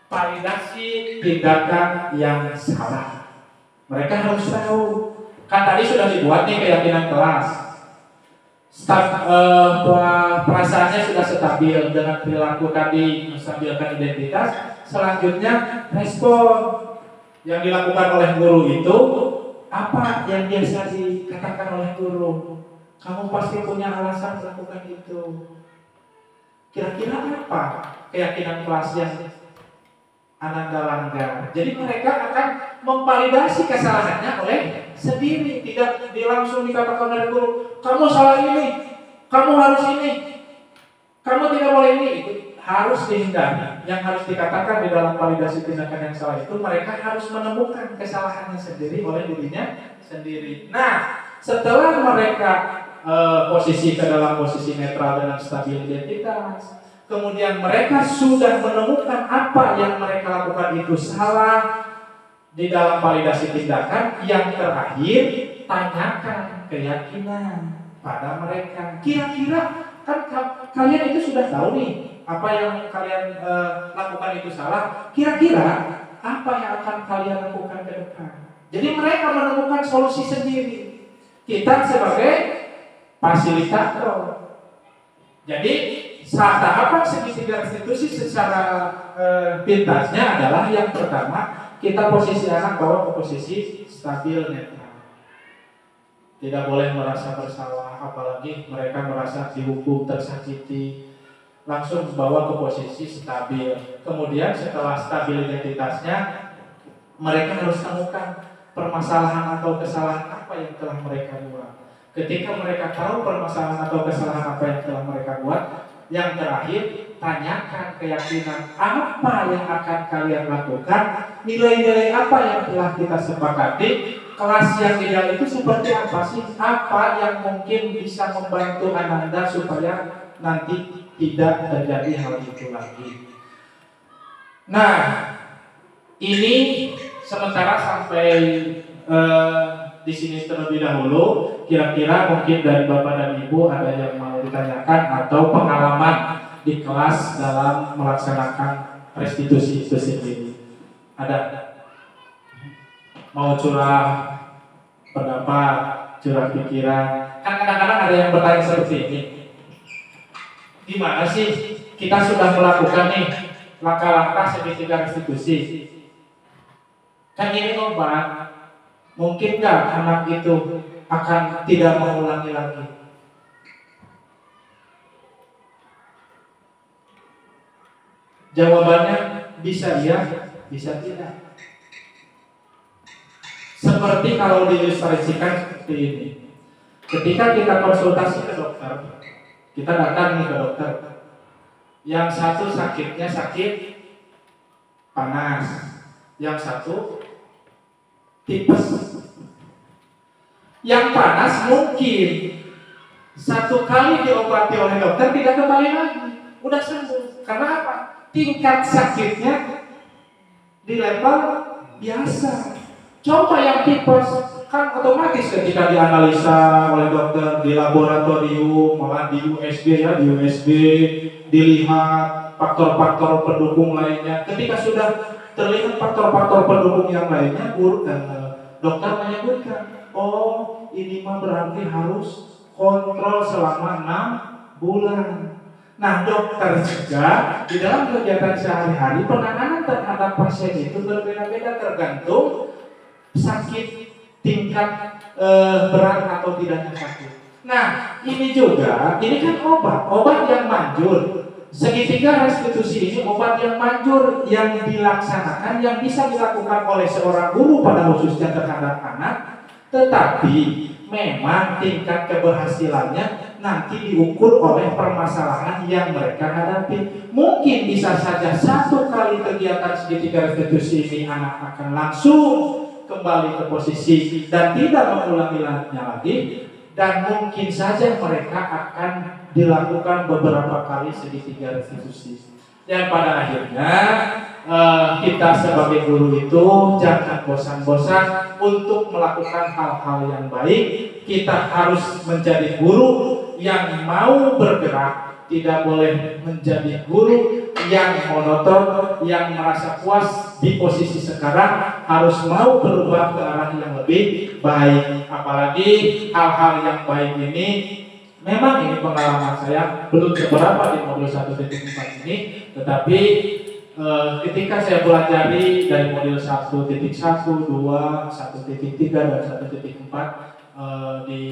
Validasi tindakan yang salah. Mereka harus tahu. Kan tadi sudah dibuat nih keyakinan kelas. Perasaannya sudah stabil dengan perilaku tadi, menstabilkan identitas. Selanjutnya respon yang dilakukan oleh guru itu apa yang biasa dikatakan oleh guru. Kamu pasti punya alasan melakukan itu. Kira-kira apa keyakinan kelas yang Ananda langgar? Jadi mereka akan memvalidasi kesalahannya oleh sendiri, tidak langsung dikatakan oleh guru, kamu salah ini, kamu harus ini, kamu tidak boleh ini. Itu harus dihindari. Yang harus dikatakan di dalam validasi tindakan yang salah itu, mereka harus menemukan kesalahannya sendiri oleh dirinya sendiri. Nah, setelah mereka posisi ke dalam posisi netral dengan stabil identitas, kemudian mereka sudah menemukan apa yang mereka lakukan itu salah di dalam validasi tindakan. Yang terakhir, tanyakan keyakinan pada mereka. Kira-kira kan kalian itu sudah tahu nih apa yang kalian lakukan itu salah. Kira-kira apa yang akan kalian lakukan ke depan? Jadi mereka menemukan solusi sendiri. Kita sebagai fasilitator. Jadi tahapan segitiga restitusi secara pintasnya adalah yang pertama, kita posisi anak bawa ke posisi stabil netral. Tidak boleh merasa bersalah, apalagi mereka merasa dihukum, tersakiti. Langsung bawa ke posisi stabil. Kemudian setelah stabil identitasnya, mereka harus temukan permasalahan atau kesalahan apa yang telah mereka buat. Ketika mereka tahu permasalahan atau kesalahan apa yang telah mereka buat, yang terakhir, tanyakan keyakinan apa yang akan kalian lakukan, nilai-nilai apa yang telah kita sepakati, kelas yang ideal itu seperti apa sih, apa yang mungkin bisa membantu Ananda supaya nanti tidak terjadi hal itu lagi. Nah, ini sementara sampai di sini terlebih dahulu. Kira-kira mungkin dari Bapak dan Ibu ada yang mau ditanyakan atau pengalaman di kelas dalam melaksanakan restitusi itu sendiri. Ada? Mau curah pendapat, curah pikiran? Kan kadang-kadang ada yang bertanya seperti ini. Gimana sih kita sudah melakukan nih langkah-langkah segitiga restitusi? Kan ini obat. Mungkin nggak anak itu akan tidak mengulangi lagi? Jawabannya bisa iya, bisa tidak. Seperti kalau diilustrasikan seperti ini. Ketika kita konsultasi ke dokter, kita datang nih ke dokter. Yang satu sakitnya sakit panas, yang satu tipes. Yang panas mungkin satu kali diobati oleh dokter tidak kembali lagi, udah sembuh. Karena apa? Tingkat sakitnya di level biasa. Coba yang tipes, kan otomatis ketika dianalisa oleh dokter di laboratorium, malah di USB ya, di USB dilihat faktor-faktor pendukung lainnya. Ketika sudah terlihat faktor-faktor pendukung yang lainnya, dokter menyebutkan, oh ini mah berarti harus kontrol selama 6 bulan. Nah, dokter juga di dalam kegiatan sehari-hari penanganan terhadap pasien itu berbeda-beda tergantung sakit tingkat berat atau tidaknya sakit. Nah, ini juga, ini kan obat yang manjur. Segitiga restitusi ini obat yang manjur yang dilaksanakan, yang bisa dilakukan oleh seorang guru pada khususnya terhadap anak. Tetapi memang tingkat keberhasilannya nanti diukur oleh permasalahan yang mereka hadapi. Mungkin bisa saja satu kali kegiatan segitiga restitusi ini anak akan langsung kembali ke posisi dan tidak mengulanginya lagi, dan mungkin saja mereka akan dilakukan beberapa kali segitiga restitusi. Dan pada akhirnya kita sebagai guru itu jangan bosan-bosan untuk melakukan hal-hal yang baik. Kita harus menjadi guru yang mau bergerak, tidak boleh menjadi guru yang monoton, yang merasa puas di posisi sekarang, harus mau berubah ke arah yang lebih baik. Apalagi hal-hal yang baik ini, memang ini pengalaman saya belum seberapa di modul 1.4 ini, tetapi ketika saya pelajari dari modul 1.1, 2, 1.3 dan 1.4 di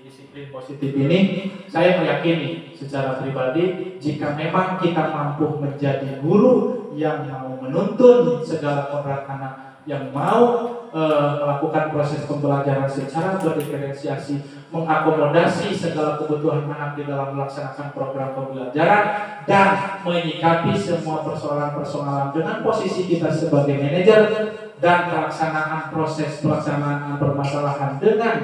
disiplin positif ini, saya meyakini secara pribadi jika memang kita mampu menjadi guru yang mau menuntun segala kodrat anak, yang mau melakukan proses pembelajaran secara berdiferensiasi, mengakomodasi segala kebutuhan anak di dalam melaksanakan program pembelajaran, dan menyikapi semua persoalan-persoalan dengan posisi kita sebagai manajer, dan pelaksanaan permasalahan dengan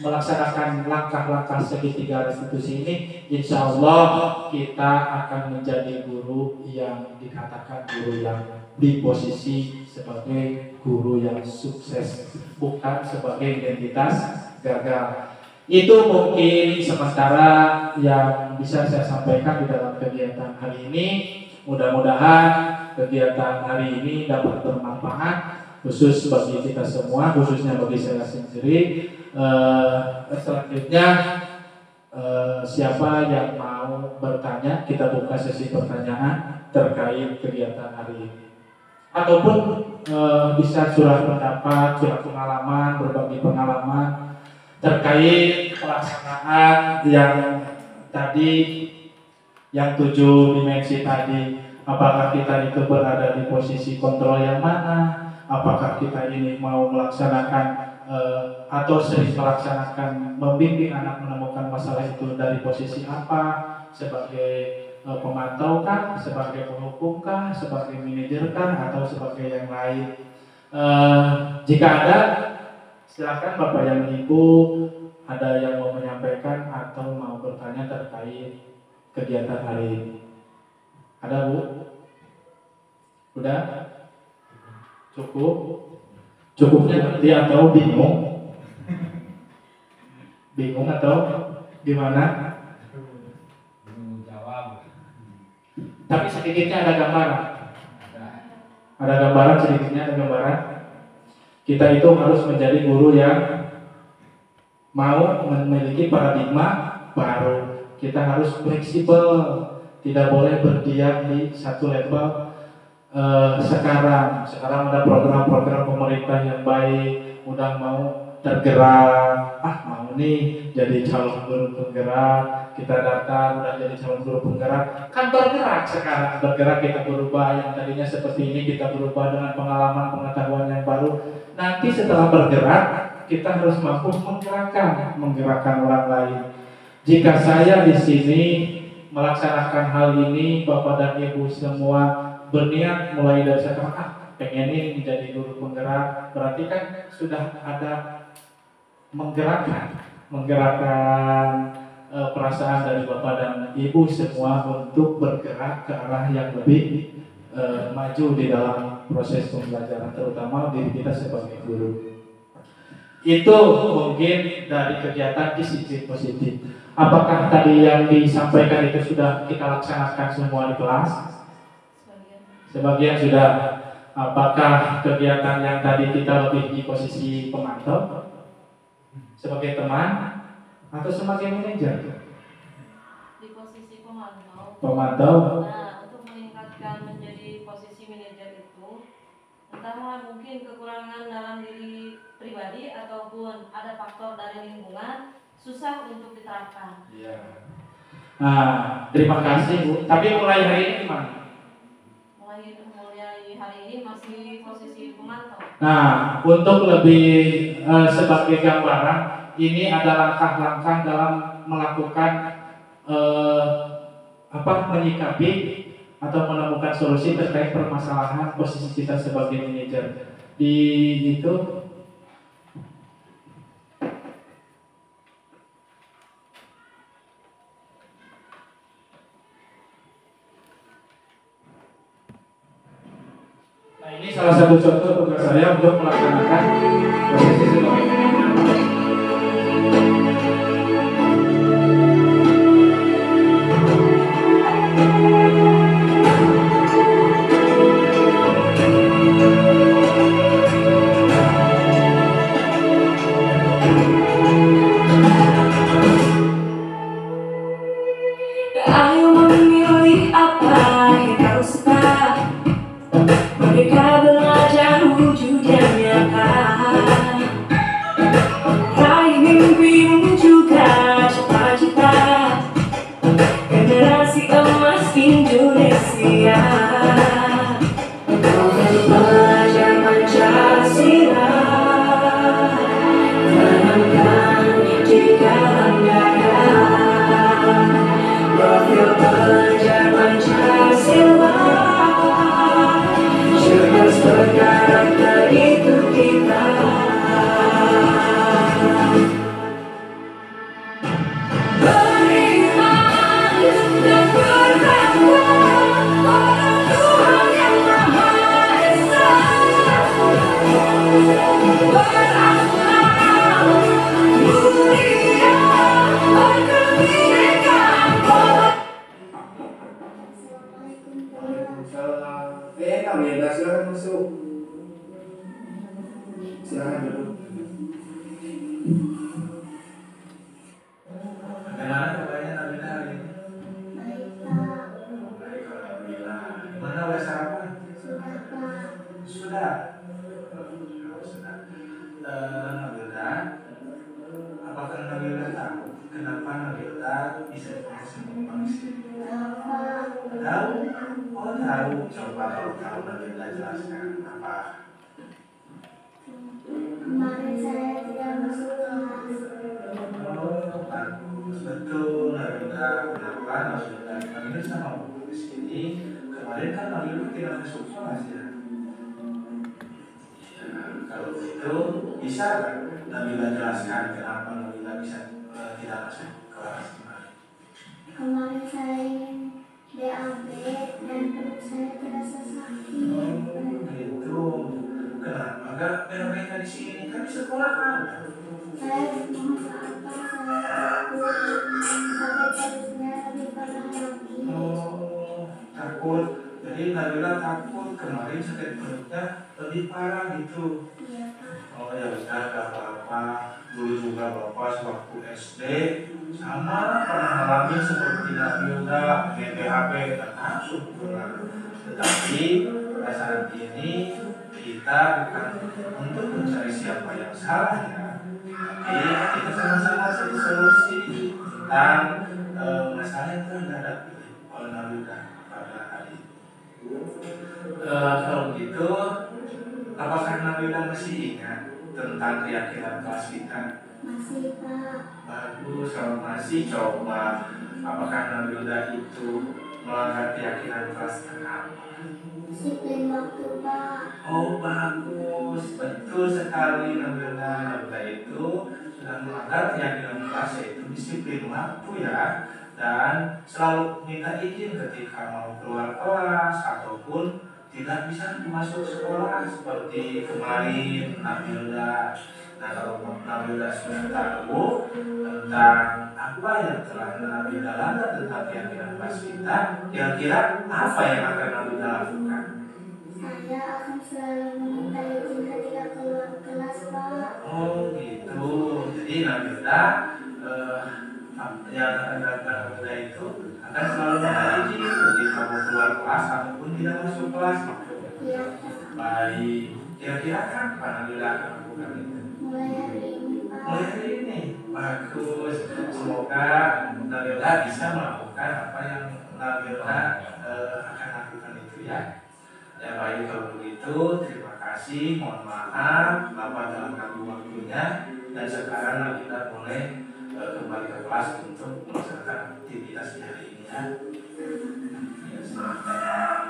melaksanakan langkah-langkah segitiga restitusi ini, insya Allah kita akan menjadi guru yang dikatakan guru yang di posisi sebagai guru yang sukses, bukan sebagai identitas gagal. Itu mungkin sementara yang bisa saya sampaikan di dalam kegiatan hari ini. Mudah-mudahan kegiatan hari ini dapat bermanfaat khusus bagi kita semua, khususnya bagi saya sendiri. Selanjutnya siapa yang mau bertanya, kita buka sesi pertanyaan terkait kegiatan hari ini, ataupun bisa curah pendapat, curah pengalaman, berbagi pengalaman terkait pelaksanaan yang tadi, yang 7 dimensi tadi. Apakah kita itu berada di posisi kontrol yang mana? Apakah kita ini mau melaksanakan atau sering melaksanakan membimbing anak menemukan masalah itu dari posisi apa? Sebagai pemantau kah, sebagai penghukum kah, sebagai manajer kah, atau sebagai yang lain? Jika ada, silakan Bapak dan Ibu, ada yang mau menyampaikan atau mau bertanya terkait kegiatan hari ini? Ada Bu? Udah? Cukup? Cukupnya ngerti atau bingung? Bingung atau gimana? Jawab. Tapi sedikitnya ada gambaran. Ada gambaran, sedikitnya ada gambaran. Kita itu harus menjadi guru yang mau memiliki paradigma baru. Kita harus fleksibel, tidak boleh berdiam di satu level. Sekarang ada program-program pemerintah yang baik, udah mau tergerak, mau nih jadi calon guru penggerak, kita daftar udah jadi calon guru penggerak, kan bergerak sekarang, bergerak kita berubah, yang tadinya seperti ini kita berubah dengan pengalaman pengetahuan yang baru. Nanti setelah bergerak, kita harus mampu menggerakkan orang lain. Jika saya di sini melaksanakan hal ini, Bapak dan Ibu semua berniat mulai dari sekarang, pengen ini menjadi guru penggerak, berarti kan sudah ada menggerakkan perasaan dari Bapak dan Ibu semua untuk bergerak ke arah yang lebih maju di dalam proses pembelajaran, terutama diri kita sebagai guru. Itu mungkin dari kegiatan disiplin positif. Apakah tadi yang disampaikan itu sudah kita laksanakan semua di kelas? Sebagian sudah. Apakah kegiatan yang tadi kita lebih di posisi pemantau sebagai teman atau sebagai manajer? Di posisi pemantau. Nah, untuk meningkatkan menjadi posisi manajer itu, entahlah mungkin kekurangan dalam diri pribadi ataupun ada faktor dari lingkungan, susah untuk diterapkan. Iya. Nah, terima kasih Bu. Tapi mulai hari ini gimana? Mulai hari ini masih posisi pemantau. Nah, untuk lebih sebagai gambaran, ini ada langkah-langkah dalam melakukan menyikapi atau menemukan solusi terkait permasalahan posisi kita sebagai manajer. Di itu ini salah satu contoh tugas saya untuk melaksanakan posisi sebagai manajer. Ayo memilih apa yang kau suka. Mereka belajar wujudnya nyata. Raih mimpimu juga cita-cita. Generasi emas Indonesia. Kau belajar Pancasila. Tanamkan di dalam dada. Profil pelajar Pancasila. Cerdas berkarakter itu kita. Beriman dan bertakwa pada Tuhan yang Maha Esa. Berakhlak mulia, berkebinekaan. Kamila, silakan masuk. Silakan duduk. Bagaimana kabarnya Nabila hari ini? Baik, alhamdulillah. Gimana udah sarapan? Sudah. Nabila, apakah Nabila tahu kenapa Nabila bisa dipanggil manusia? Tahu? Oh tahu. Coba kalau tahu Nabila jelaskan apa? Kemarin saya tidak masuk kelas. Oh bagus, betul Nabila. Kenapa Nabila dipanggil sama guru di sini? Kemarin kan Nabila tidak masuk kelas ya. Kalau begitu bisa kan Nabila jelaskan kenapa Nabila bisa tidak masuk kelas kemarin? Kemarin saya ingin BAB dan perut saya terasa sakit. Gitu. Kenapa gak mereka di sini kan di sekolahan? Saya mohon maaf Pak, saya takut sampai perutnya lebih parah lagi. Takut. Jadi Nabila takut kemarin sakit perutnya lebih parah gitu. Iya Pak. Oh ya udah, gak apa-apa. Dulu juga Bapak sewaktu SD sama pernah ngalamin seperti Nabila dengan BHP dan langsung pulang. Tetapi pada saat ini kita bukan untuk mencari siapa yang salah ya, tapi kita sama-sama cari solusi tentang masalah yang terhadap oleh Nabila pada hari ini. Kalau gitu, apakah Nabila masih ingat tentang keyakinan kelas kita? Masih Pak. Bagus, kalau masih coba apakah Nabila itu melanggar keyakinan kelas apa? Disiplin waktu Pak. Oh bagus, betul sekali Nabila itu sudah melanggar keyakinan kelas, yaitu disiplin waktu ya, dan selalu minta izin ketika mau keluar kelas ataupun tidak bisa masuk sekolah seperti kemarin Nabila. Nah kalau Nabila sudah tahu tentang apa yang telah Nabila langgar tentang keyakinan kelas kita, kira-kira apa yang akan Nabila lakukan? Saya akan selalu meminta izin ketika keluar kelas Pak. Oh gitu. Jadi Nabila yang akan dilakukan Nabila itu akan selalu minta izin ketika mau keluar kelas ataupun tidak masuk kelas. Iya Pak. Baik. Kira-kira kapan Nabila akan melakukan itu? Mulai hari ini Pak. Mulai hari ini. Bagus. Semoga Nabila bisa melakukan apa yang Nabila akan lakukan itu ya. Ya baik, kalau begitu terima kasih, mohon maaf Bapak dalam ganggu waktunya, dan sekarang Nabila boleh kembali ke kelas untuk melaksanakan aktivitas hari ini ya. Ya, silakan.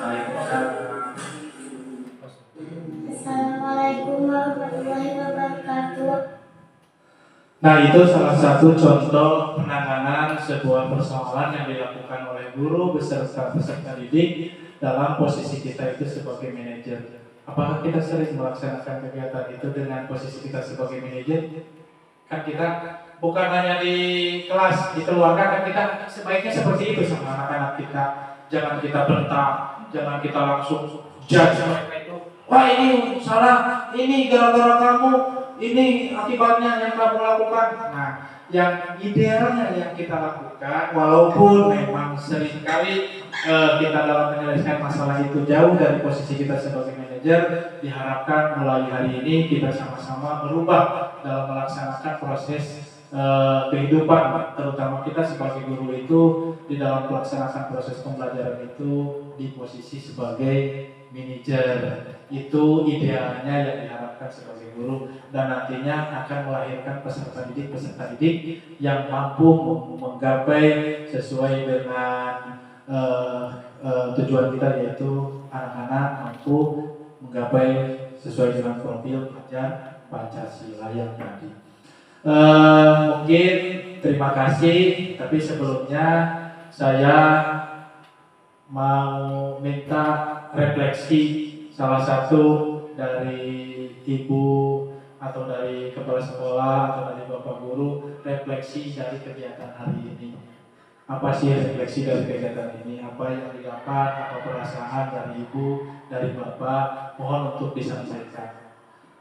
Waalaikumsalam. Assalamualaikum warahmatullahi wabarakatuh. Nah itu salah satu contoh penanganan sebuah persoalan yang dilakukan oleh guru beserta peserta didik dalam posisi kita itu sebagai manajer. Apakah kita sering melaksanakan kegiatan itu dengan posisi kita sebagai manajer? Kan kita bukan hanya di kelas, di keluarga kan kita sebaiknya seperti itu sama anak-anak kita. Jangan kita bentak, jangan kita langsung judge mereka itu. Wah ini salah, ini gara-gara kamu, ini akibatnya yang kamu lakukan. Nah, yang idealnya yang kita lakukan, walaupun memang seringkali kita dalam menyelesaikan masalah itu jauh dari posisi kita sebagai manajer, diharapkan mulai hari ini kita sama-sama berubah dalam melaksanakan proses kehidupan, terutama kita sebagai guru itu di dalam melaksanakan proses pembelajaran itu di posisi sebagai manajer. Itu idealnya yang diharapkan sebagai guru, dan nantinya akan melahirkan peserta didik yang mampu menggapai sesuai dengan tujuan kita, yaitu anak-anak mampu menggapai sesuai dengan profil pelajar Pancasila yang tadi. Mungkin terima kasih, tapi sebelumnya saya mau minta refleksi salah satu dari ibu atau dari kepala sekolah atau dari bapak guru, refleksi dari kegiatan hari ini. Apa sih refleksi dari kegiatan ini? Apa yang didapat atau perasaan dari ibu, dari bapak? Mohon untuk disampaikan.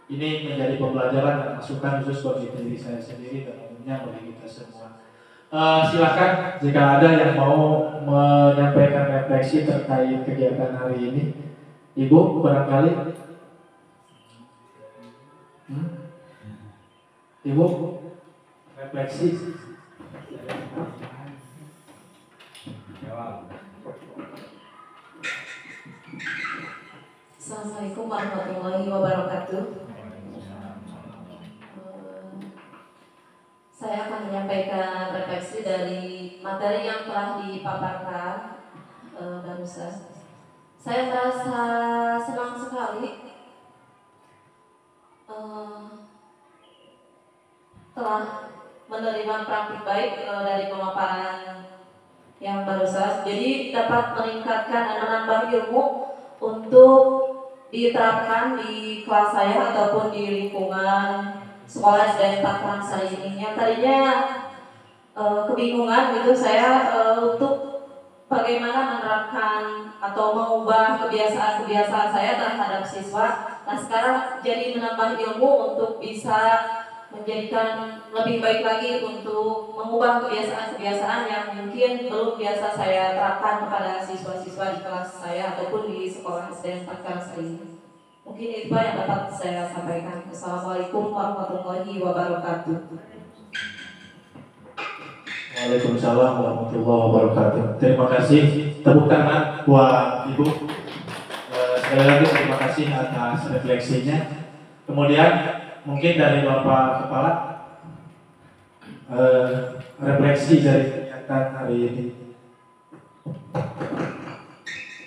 Ini menjadi pembelajaran dan masukan khusus bagi diri saya sendiri dan umumnya bagi kita semua. Silakan jika ada yang mau menyampaikan refleksi terkait kegiatan hari ini. Ibu barangkali. Ibu refleksi. Assalamualaikum warahmatullahi wabarakatuh. Saya akan menyampaikan refleksi dari materi yang telah dipaparkan barusan. Saya merasa senang sekali telah menerima praktik baik dari pemaparan yang barusan. Jadi dapat meningkatkan dan menambah ilmu untuk diterapkan di kelas saya ataupun di lingkungan sekolah SDN 4 Karangsari ini. Yang tadinya kebingungan gitu saya untuk bagaimana menerapkan atau mengubah kebiasaan-kebiasaan saya terhadap siswa. Nah sekarang jadi menambah ilmu untuk bisa menjadikan lebih baik lagi untuk mengubah kebiasaan-kebiasaan yang mungkin belum biasa saya terapkan kepada siswa-siswa di kelas saya ataupun di sekolah SDN 4 Karangsari ini. Mungkin itu Pak yang dapat saya sampaikan. Assalamualaikum warahmatullahi wabarakatuh. Waalaikumsalam warahmatullahi wabarakatuh. Terima kasih. Tepuk tangan buat Ibu. Sekali lagi terima kasih atas refleksinya. Kemudian mungkin dari Bapak Kepala refleksi dari kegiatan hari ini.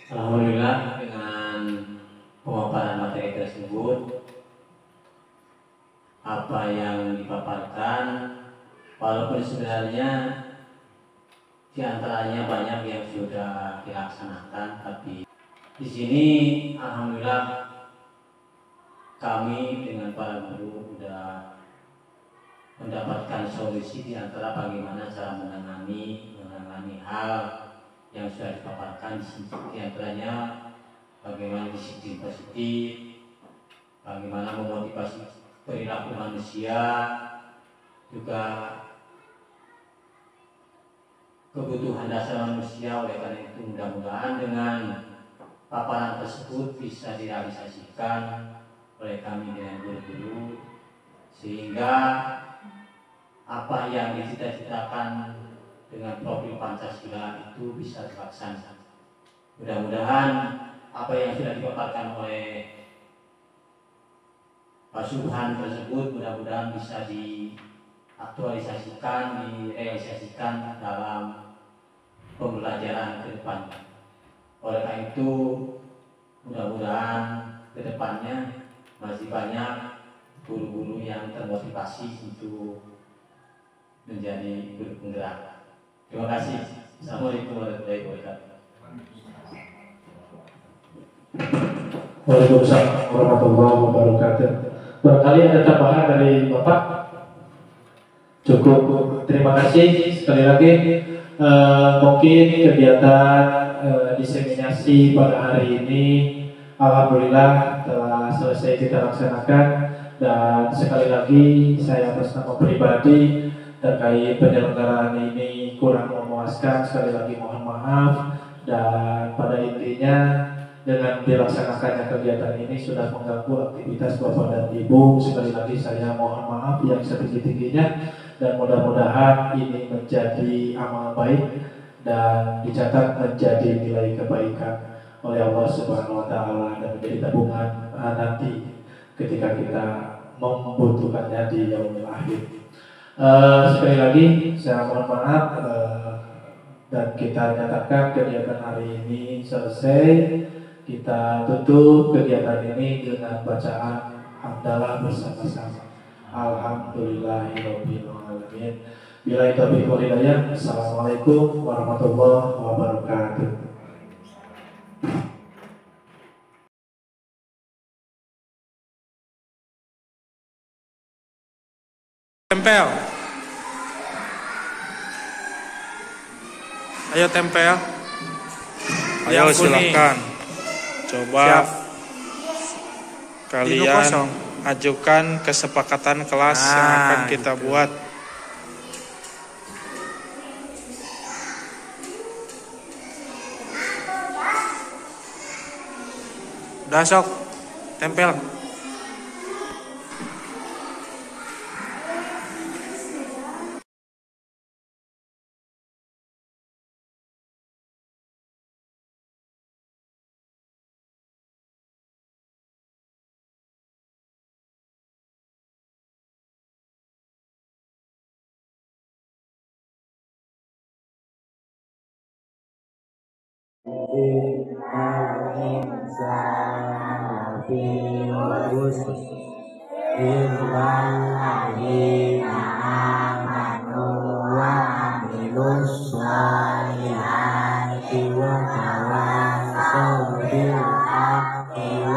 Alhamdulillah dengan pemaparan materi tersebut, apa yang dipaparkan walaupun sebenarnya di antaranya banyak yang sudah dilaksanakan, tapi di sini alhamdulillah kami dengan para guru sudah mendapatkan solusi di antara bagaimana cara menangani hal yang sudah dipaparkan. Di antaranya bagaimana disiplin positif, bagaimana memotivasi perilaku manusia, juga kebutuhan dasar manusia. Oleh karena itu mudah-mudahan dengan paparan tersebut bisa direalisasikan oleh kami dengan guru-guru, sehingga apa yang dicita-citakan dengan profil Pancasila itu bisa terlaksana. Mudah-mudahan apa yang sudah dipaparkan oleh Pak Subhan tersebut mudah-mudahan bisa diaktualisasikan, direalisasikan dalam pembelajaran ke depan. Oleh karena itu mudah-mudahan ke depannya masih banyak guru-guru yang termotivasi untuk menjadi guru penggerak. Terima kasih. Assalamualaikum warahmatullahi wabarakatuh. Waalaikumsalam warahmatullahi wabarakatuh. Barangkali ada tambahan dari Bapak? Cukup. Terima kasih sekali lagi. Mungkin kegiatan diseminasi pada hari ini alhamdulillah telah selesai kita laksanakan, dan sekali lagi saya atas nama pribadi terkait penyelenggaraan ini kurang memuaskan, sekali lagi mohon maaf. Dan pada intinya dengan dilaksanakannya kegiatan ini sudah mengganggu aktivitas Bapak dan Ibu. Sekali lagi saya mohon maaf yang setinggi-tingginya, dan mudah-mudahan ini menjadi amal baik dan dicatat menjadi nilai kebaikan oleh Allah Subhanahu wa Ta'ala, dan menjadi tabungan nanti ketika kita membutuhkannya di yaumil akhir. Sekali lagi saya mohon maaf, dan kita nyatakan kegiatan hari ini selesai. Kita tutup kegiatan ini dengan bacaan hamdalah bersama-sama. Alhamdulillahirabbil alamin. Billahi taufiq wal hidayah. Assalamualaikum warahmatullahi wabarakatuh. Tempel. Ayo tempel. Ayo silakan. Coba siap. Kalian ajukan kesepakatan kelas yang akan kita buat. Udah sok, tempel. Innal ladzina amanu amilus solihati wa tawasaw bil haqqi